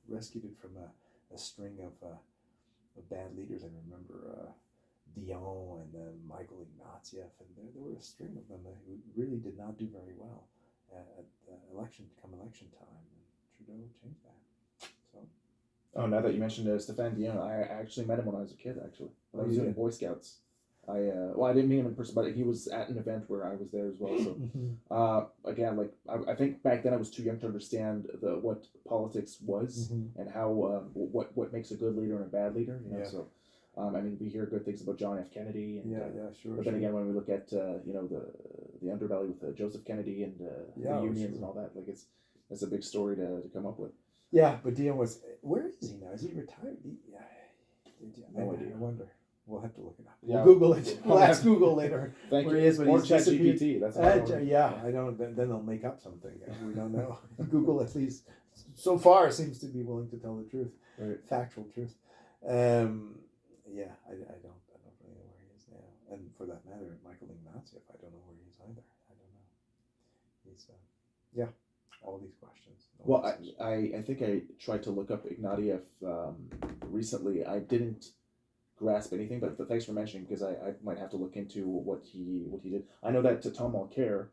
rescued it from a string of bad leaders. I remember Dion and Michael Ignatieff, and there were a string of them who really did not do very well at election time, and Trudeau changed that. So. Oh, now that you mentioned Stéphane Dion, I actually met him when I was a kid. Actually, when I was doing Boy Scouts, I didn't meet him in person, but he was at an event where I was there as well. So, again, like I think back then I was too young to understand what politics was and how what makes a good leader and a bad leader. So, I mean, we hear good things about John F. Kennedy. And, sure. But then again, when we look at the underbelly with Joseph Kennedy and the unions and all that, like it's a big story to come up with. Yeah, but Dion where is he now? Is he retired? No idea. I wonder. We'll have to look it up. Yeah. We'll Google it. We'll ask Google later. Thank where you. he is when Or he's disappeared. ChatGPT. That's another one. Yeah, I don't. Then they'll make up something. We don't know. Google, at least so far, seems to be willing to tell the truth, Right. factual truth. Yeah, I don't really know where he is now. And for that matter, Michael Ignatieff, I don't know where he is either. I don't know. He's yeah, all these questions. Well, I think I tried to look up Ignatieff recently. I didn't grasp anything, but thanks for mentioning, because I might have to look into what he did. I know that Tom Mulcair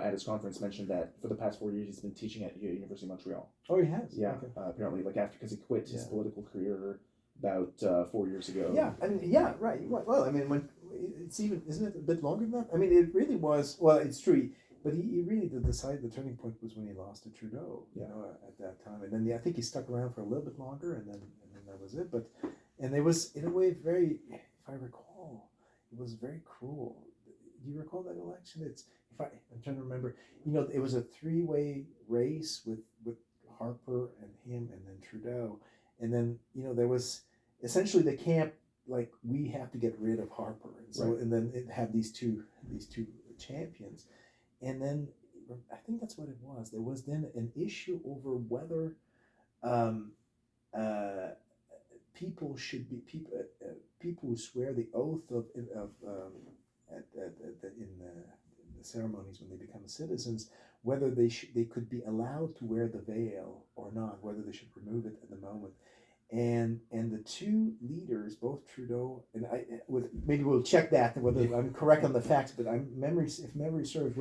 at his conference mentioned that for the past 4 years he's been teaching at University of Montreal. Oh, he has. Yeah, Okay. apparently, because he quit his political career about 4 years ago. Yeah, right. Well, I mean, when it's even, isn't it a bit longer than that? I mean, it really was. Well, it's true. But he really decided the turning point was when he lost to Trudeau, at that time. And then I think he stuck around for a little bit longer, and then that was it. And it was, in a way, very, if I recall, it was very cruel. Do you recall that election? I'm trying to remember. It was a 3-way race with Harper and him and then Trudeau. And then, there was essentially the camp, like, we have to get rid of Harper. And so, and then it had these two champions. And then I think that's what it was. There was then an issue over whether people should be people who swear the oath in the ceremonies when they become citizens, whether they could be allowed to wear the veil or not, whether they should remove it at the moment. And the two leaders, both Trudeau and maybe we'll check that whether I'm correct on the facts, but if memory serves,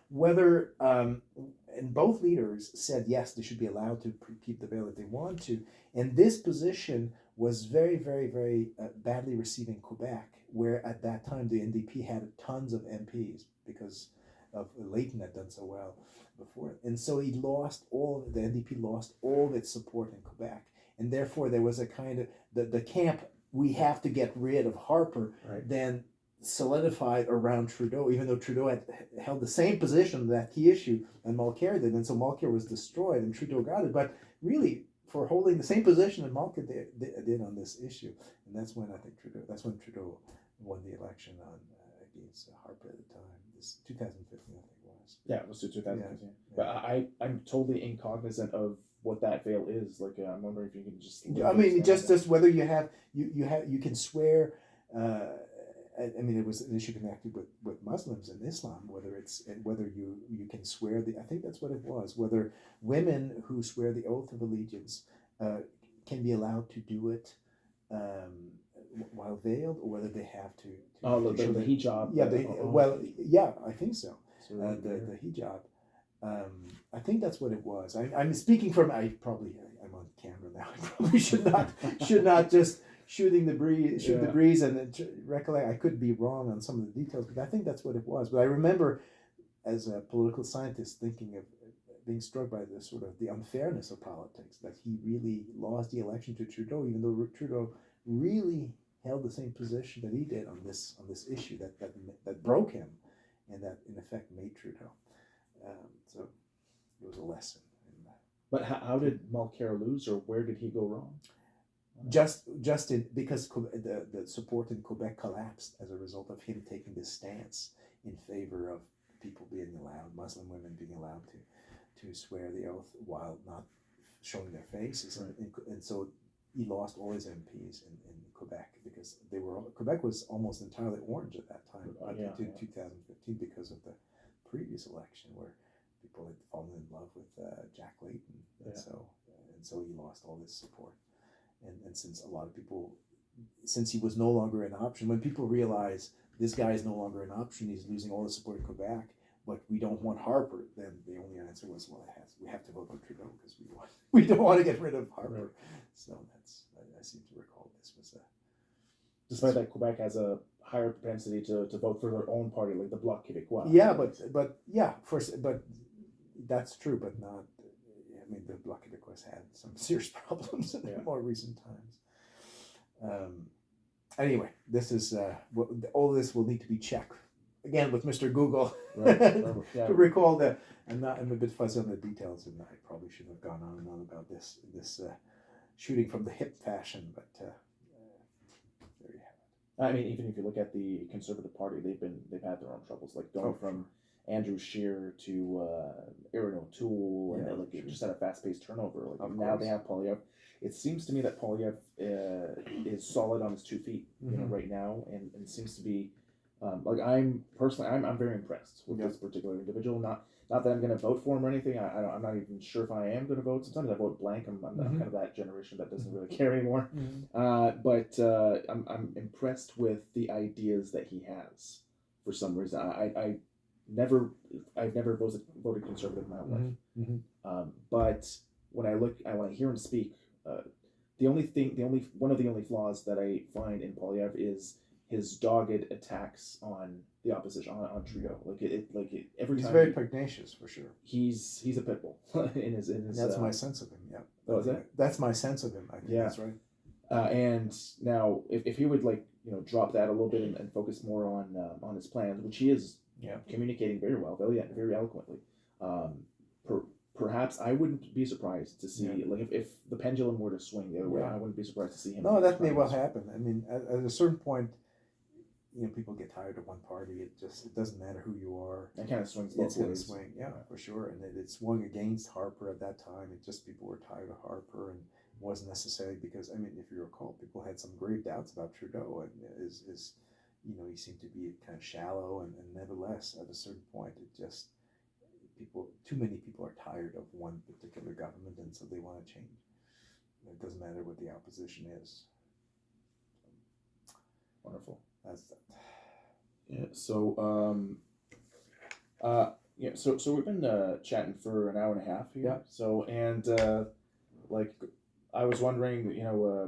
whether and both leaders said yes, they should be allowed to keep the veil if they want to. And this position was very, very, very badly received in Quebec, where at that time the NDP had tons of MPs because of Layton had done so well before, and so the NDP lost all of its support in Quebec. And therefore, there was a kind of the camp, we have to get rid of Harper, then solidified around Trudeau, even though Trudeau had held the same position, that key issue, and Mulcair did. And so Mulcair was destroyed and Trudeau got it. But really, for holding the same position that Mulcair did on this issue. And that's when Trudeau won the election against Harper at the time. This 2015, I think it was. Yeah, it was 2015. Yeah. But I'm totally incognizant of what that veil is. Like, I'm wondering if you can just. I mean, just whether you can swear. I mean, it was an issue connected with Muslims and Islam, whether you can swear I think that's what it was. Whether women who swear the oath of allegiance can be allowed to do it while veiled, or whether they have to. The hijab. Yeah, I think so. The hijab. I think that's what it was. I'm speaking from. I'm on camera now. I probably should not just shoot the breeze and recollect. I could be wrong on some of the details, but I think that's what it was. But I remember, as a political scientist, thinking of being struck by the sort of the unfairness of politics, that he really lost the election to Trudeau, even though Trudeau really held the same position that he did on this issue that broke him, and that in effect made Trudeau. So it was a lesson in that. But how did Mulcair lose, or where did he go wrong? Just because the support in Quebec collapsed as a result of him taking this stance in favor of people being allowed, Muslim women being allowed to swear the oath while not showing their faces, and so he lost all his MPs in Quebec because Quebec was almost entirely orange at that time, in 2015, because of the previous election where people had fallen in love with Jack Layton, and so he lost all this support. And since since he was no longer an option, when people realize this guy is no longer an option, he's losing all the support in Quebec, but we don't want Harper, then the only answer was, we have to vote for Trudeau because we don't want to get rid of Harper. Right. So I seem to recall this was despite that Quebec has a higher propensity to vote for their own party, like the Bloc Québécois. Yeah, but that's true, but not. I mean, the Bloc Québécois had some serious problems in more recent times. Anyway, this is all this will need to be checked again with Mr. Google to recall that. I'm a bit fuzzy on the details, and I probably should have gone on and on about this shooting from the hip fashion, but there you have it. I mean, even if you look at the Conservative Party, they've had their own troubles, like going from Andrew Scheer to Erin O'Toole, and like it just had a fast-paced turnover. Like now they have Polyev. It seems to me that Polyev is solid on his 2 feet, you know, right now, and seems to be like I'm personally, I'm very impressed with this particular individual. Not that I'm going to vote for him or anything. I'm not even sure if I am going to vote. Sometimes I vote blank. I'm kind of that generation that doesn't really care anymore. But I'm impressed with the ideas that he has. For some reason, I've never voted conservative in my life. But when I hear him speak, one of the only flaws that I find in Polyev is his dogged attacks on the opposition, on Trudeau. Every he's time very pugnacious for sure. He's a pit bull in his. That's my sense of him. Yeah. Oh, is that? That's my sense of him. I think that's right. And now, if he would drop that a little bit and focus more on his plans, which he is communicating very well, very eloquently. Perhaps I wouldn't be surprised to see if the pendulum were to swing the other way. I wouldn't be surprised to see him. No, that may well happen. I mean, at a certain point, people get tired of one party. It doesn't matter who you are. It kind of swings both ways. It's going to swing, for sure. And it swung against Harper at that time. It just people were tired of Harper, and it wasn't necessarily because if you recall, people had some grave doubts about Trudeau, and he seemed to be kind of shallow, and nevertheless, at a certain point, too many people are tired of one particular government, and so they want to change. It doesn't matter what the opposition is. Wonderful. That's that. Yeah. So So we've been chatting for an hour and a half here. Yeah. So I was wondering,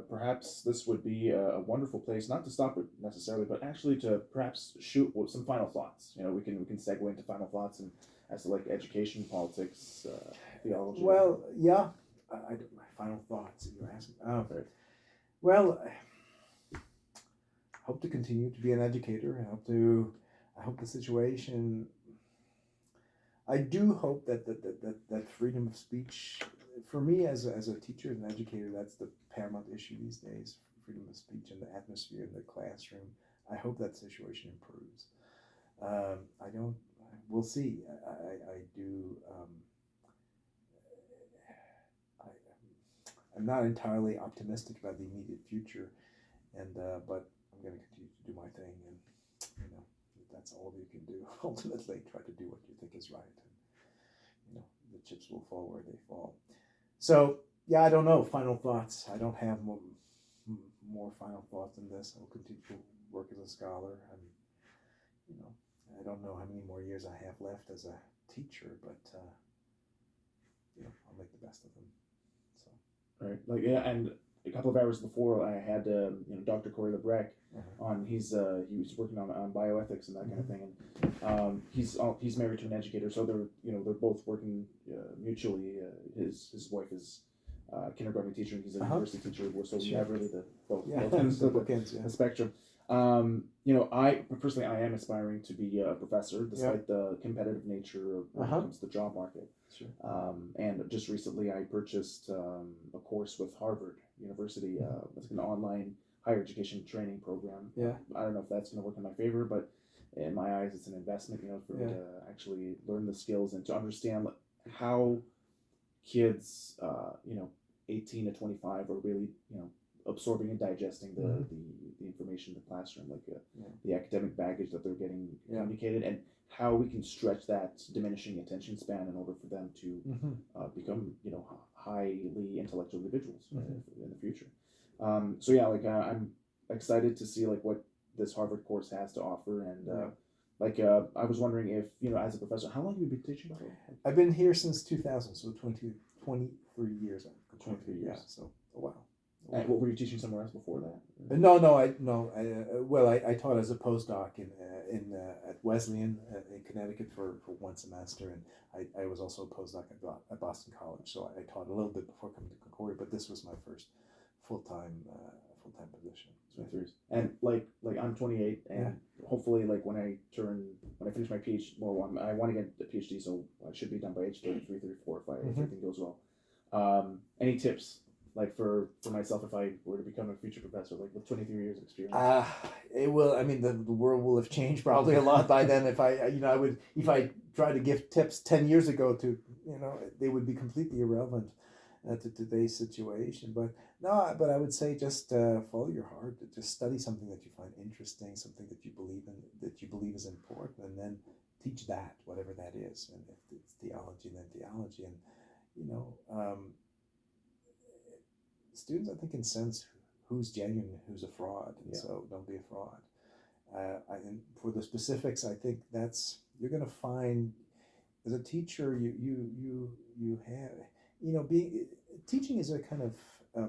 perhaps this would be a wonderful place, not to stop it necessarily, but actually to perhaps shoot with some final thoughts. We can segue into final thoughts and as to education, politics, theology. Well, yeah. My final thoughts, if you're asking. Right. Well, I hope to continue to be an educator. I hope the situation. I do hope that freedom of speech, for me as a teacher and educator, that's the paramount issue these days. Freedom of speech and the atmosphere in the classroom. I hope that situation improves. We'll see. I do. I'm not entirely optimistic about the immediate future, but I'm going to continue to do my thing, and that's all you can do. Ultimately, try to do what you think is right, and the chips will fall where they fall. So yeah, I don't know. Final thoughts. I don't have more final thoughts than this. I will continue to work as a scholar. I don't know how many more years I have left as a teacher, but I'll make the best of them. So. Right. And a couple of hours before, I had Dr. Corey Lebrecq on. He was working on bioethics and that kind of thing, and he's married to an educator, so they're both working mutually. His wife is a kindergarten teacher, and he's a university teacher. So we have really both ends of the spectrum. I personally am aspiring to be a professor, despite the competitive nature of when it comes to the job market. Sure. And just recently, I purchased a course with Harvard University. It's an online higher education training program. Yeah. I don't know if that's going to work in my favor, but in my eyes, it's an investment. For me to actually learn the skills and to understand how kids, 18 to 25, are really, absorbing and digesting the information in the classroom, the academic baggage that they're getting communicated, and how we can stretch that diminishing attention span in order for them to become, highly intellectual individuals in the future. I'm excited to see what this Harvard course has to offer, and I was wondering if, as a professor, how long have you been teaching? I've been here since 2000, so 23 years. 23 years. Yeah, so a while. And what were you teaching somewhere else before that? No. I taught as a postdoc at Wesleyan in Connecticut for one semester, and I was also a postdoc at Boston College. So I taught a little bit before coming to Concordia, but this was my first full-time position. 23 years. And I'm 28, and hopefully when I finish my PhD, I want to get a PhD, so I should be done by age 33, 34 if everything goes well. Any tips Like for myself, if I were to become a future professor, like with 23 years of experience? It will. I mean, the world will have changed probably a lot by then. If I would, if I tried to give tips 10 years ago to, they would be completely irrelevant to today's situation. But no, but I would say just follow your heart. Just study something that you find interesting, something that you believe in, that you believe is important, and then teach that, whatever that is. And if it's theology, then theology. And you know, students, I think, can sense who's genuine and who's a fraud, and so don't be a fraud. And for the specifics, I think you're going to find as a teacher, you have, being teaching is a kind of a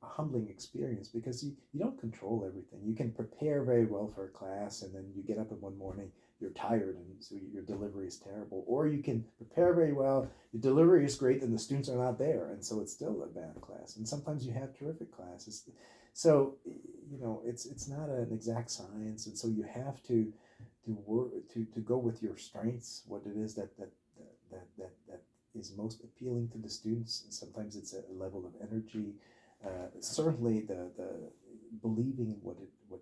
humbling experience because you don't control everything. You can prepare very well for a class, and then you get up in one morning, you're tired, and so your delivery is terrible. Or you can prepare very well, your delivery is great, and the students are not there, and so it's still a bad class. And sometimes you have terrific classes. So it's not an exact science, and so you have to work to go with your strengths, what it is that is most appealing to the students. And sometimes it's a level of energy. Certainly the believing in what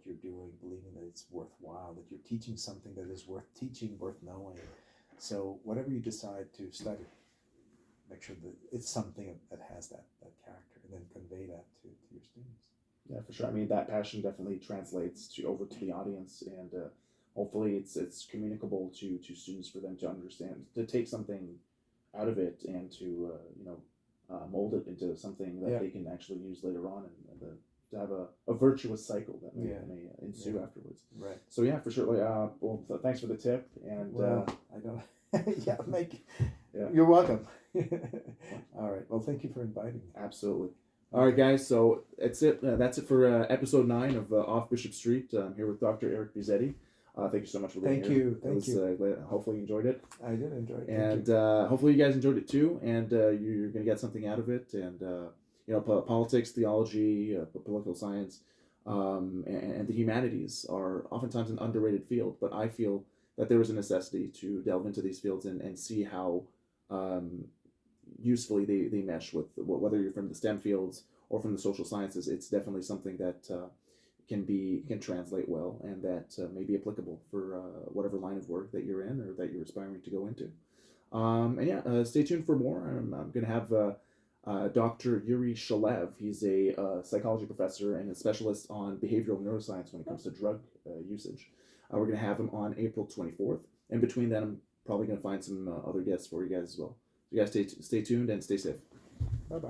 you're doing, believing that it's worthwhile, that you're teaching something that is worth teaching, worth knowing. So whatever you decide to study, make sure that it's something that has that character, and then convey that to your students. Yeah, for sure. I mean, that passion definitely translates over to the audience, and hopefully it's communicable to students for them to understand, to take something out of it, and to mold it into something that they can actually use later on, and to have a virtuous cycle that may ensue afterwards. Right. So yeah, for sure. Well, thanks for the tip, and I don't. You're welcome. All right. Well, thank you for inviting me. Absolutely. All right, guys. So that's it. That's it for episode 9 of Off Bishop Street. I'm here with Dr. Eric Buzzetti. Thank you so much for being here. Thank you. Hopefully you enjoyed it. I did enjoy it. And hopefully you guys enjoyed it too. And you're going to get something out of it. And politics, theology, political science, and the humanities are oftentimes an underrated field. But I feel that there is a necessity to delve into these fields and see how usefully they mesh with whether you're from the STEM fields or from the social sciences. It's definitely something that can translate well, and that may be applicable for whatever line of work that you're in or that you're aspiring to go into. Stay tuned for more. I'm going to have Dr. Yuri Shalev. He's a psychology professor and a specialist on behavioral neuroscience when it comes to drug usage. We're going to have him on April 24th. And between then, I'm probably going to find some other guests for you guys as well. So you guys stay tuned and stay safe. Bye-bye.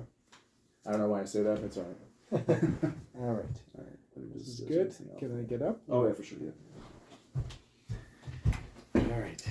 I don't know why I say that, but it's all right. All right. This is good. Can I get up? Oh, yeah, for sure, yeah. All right.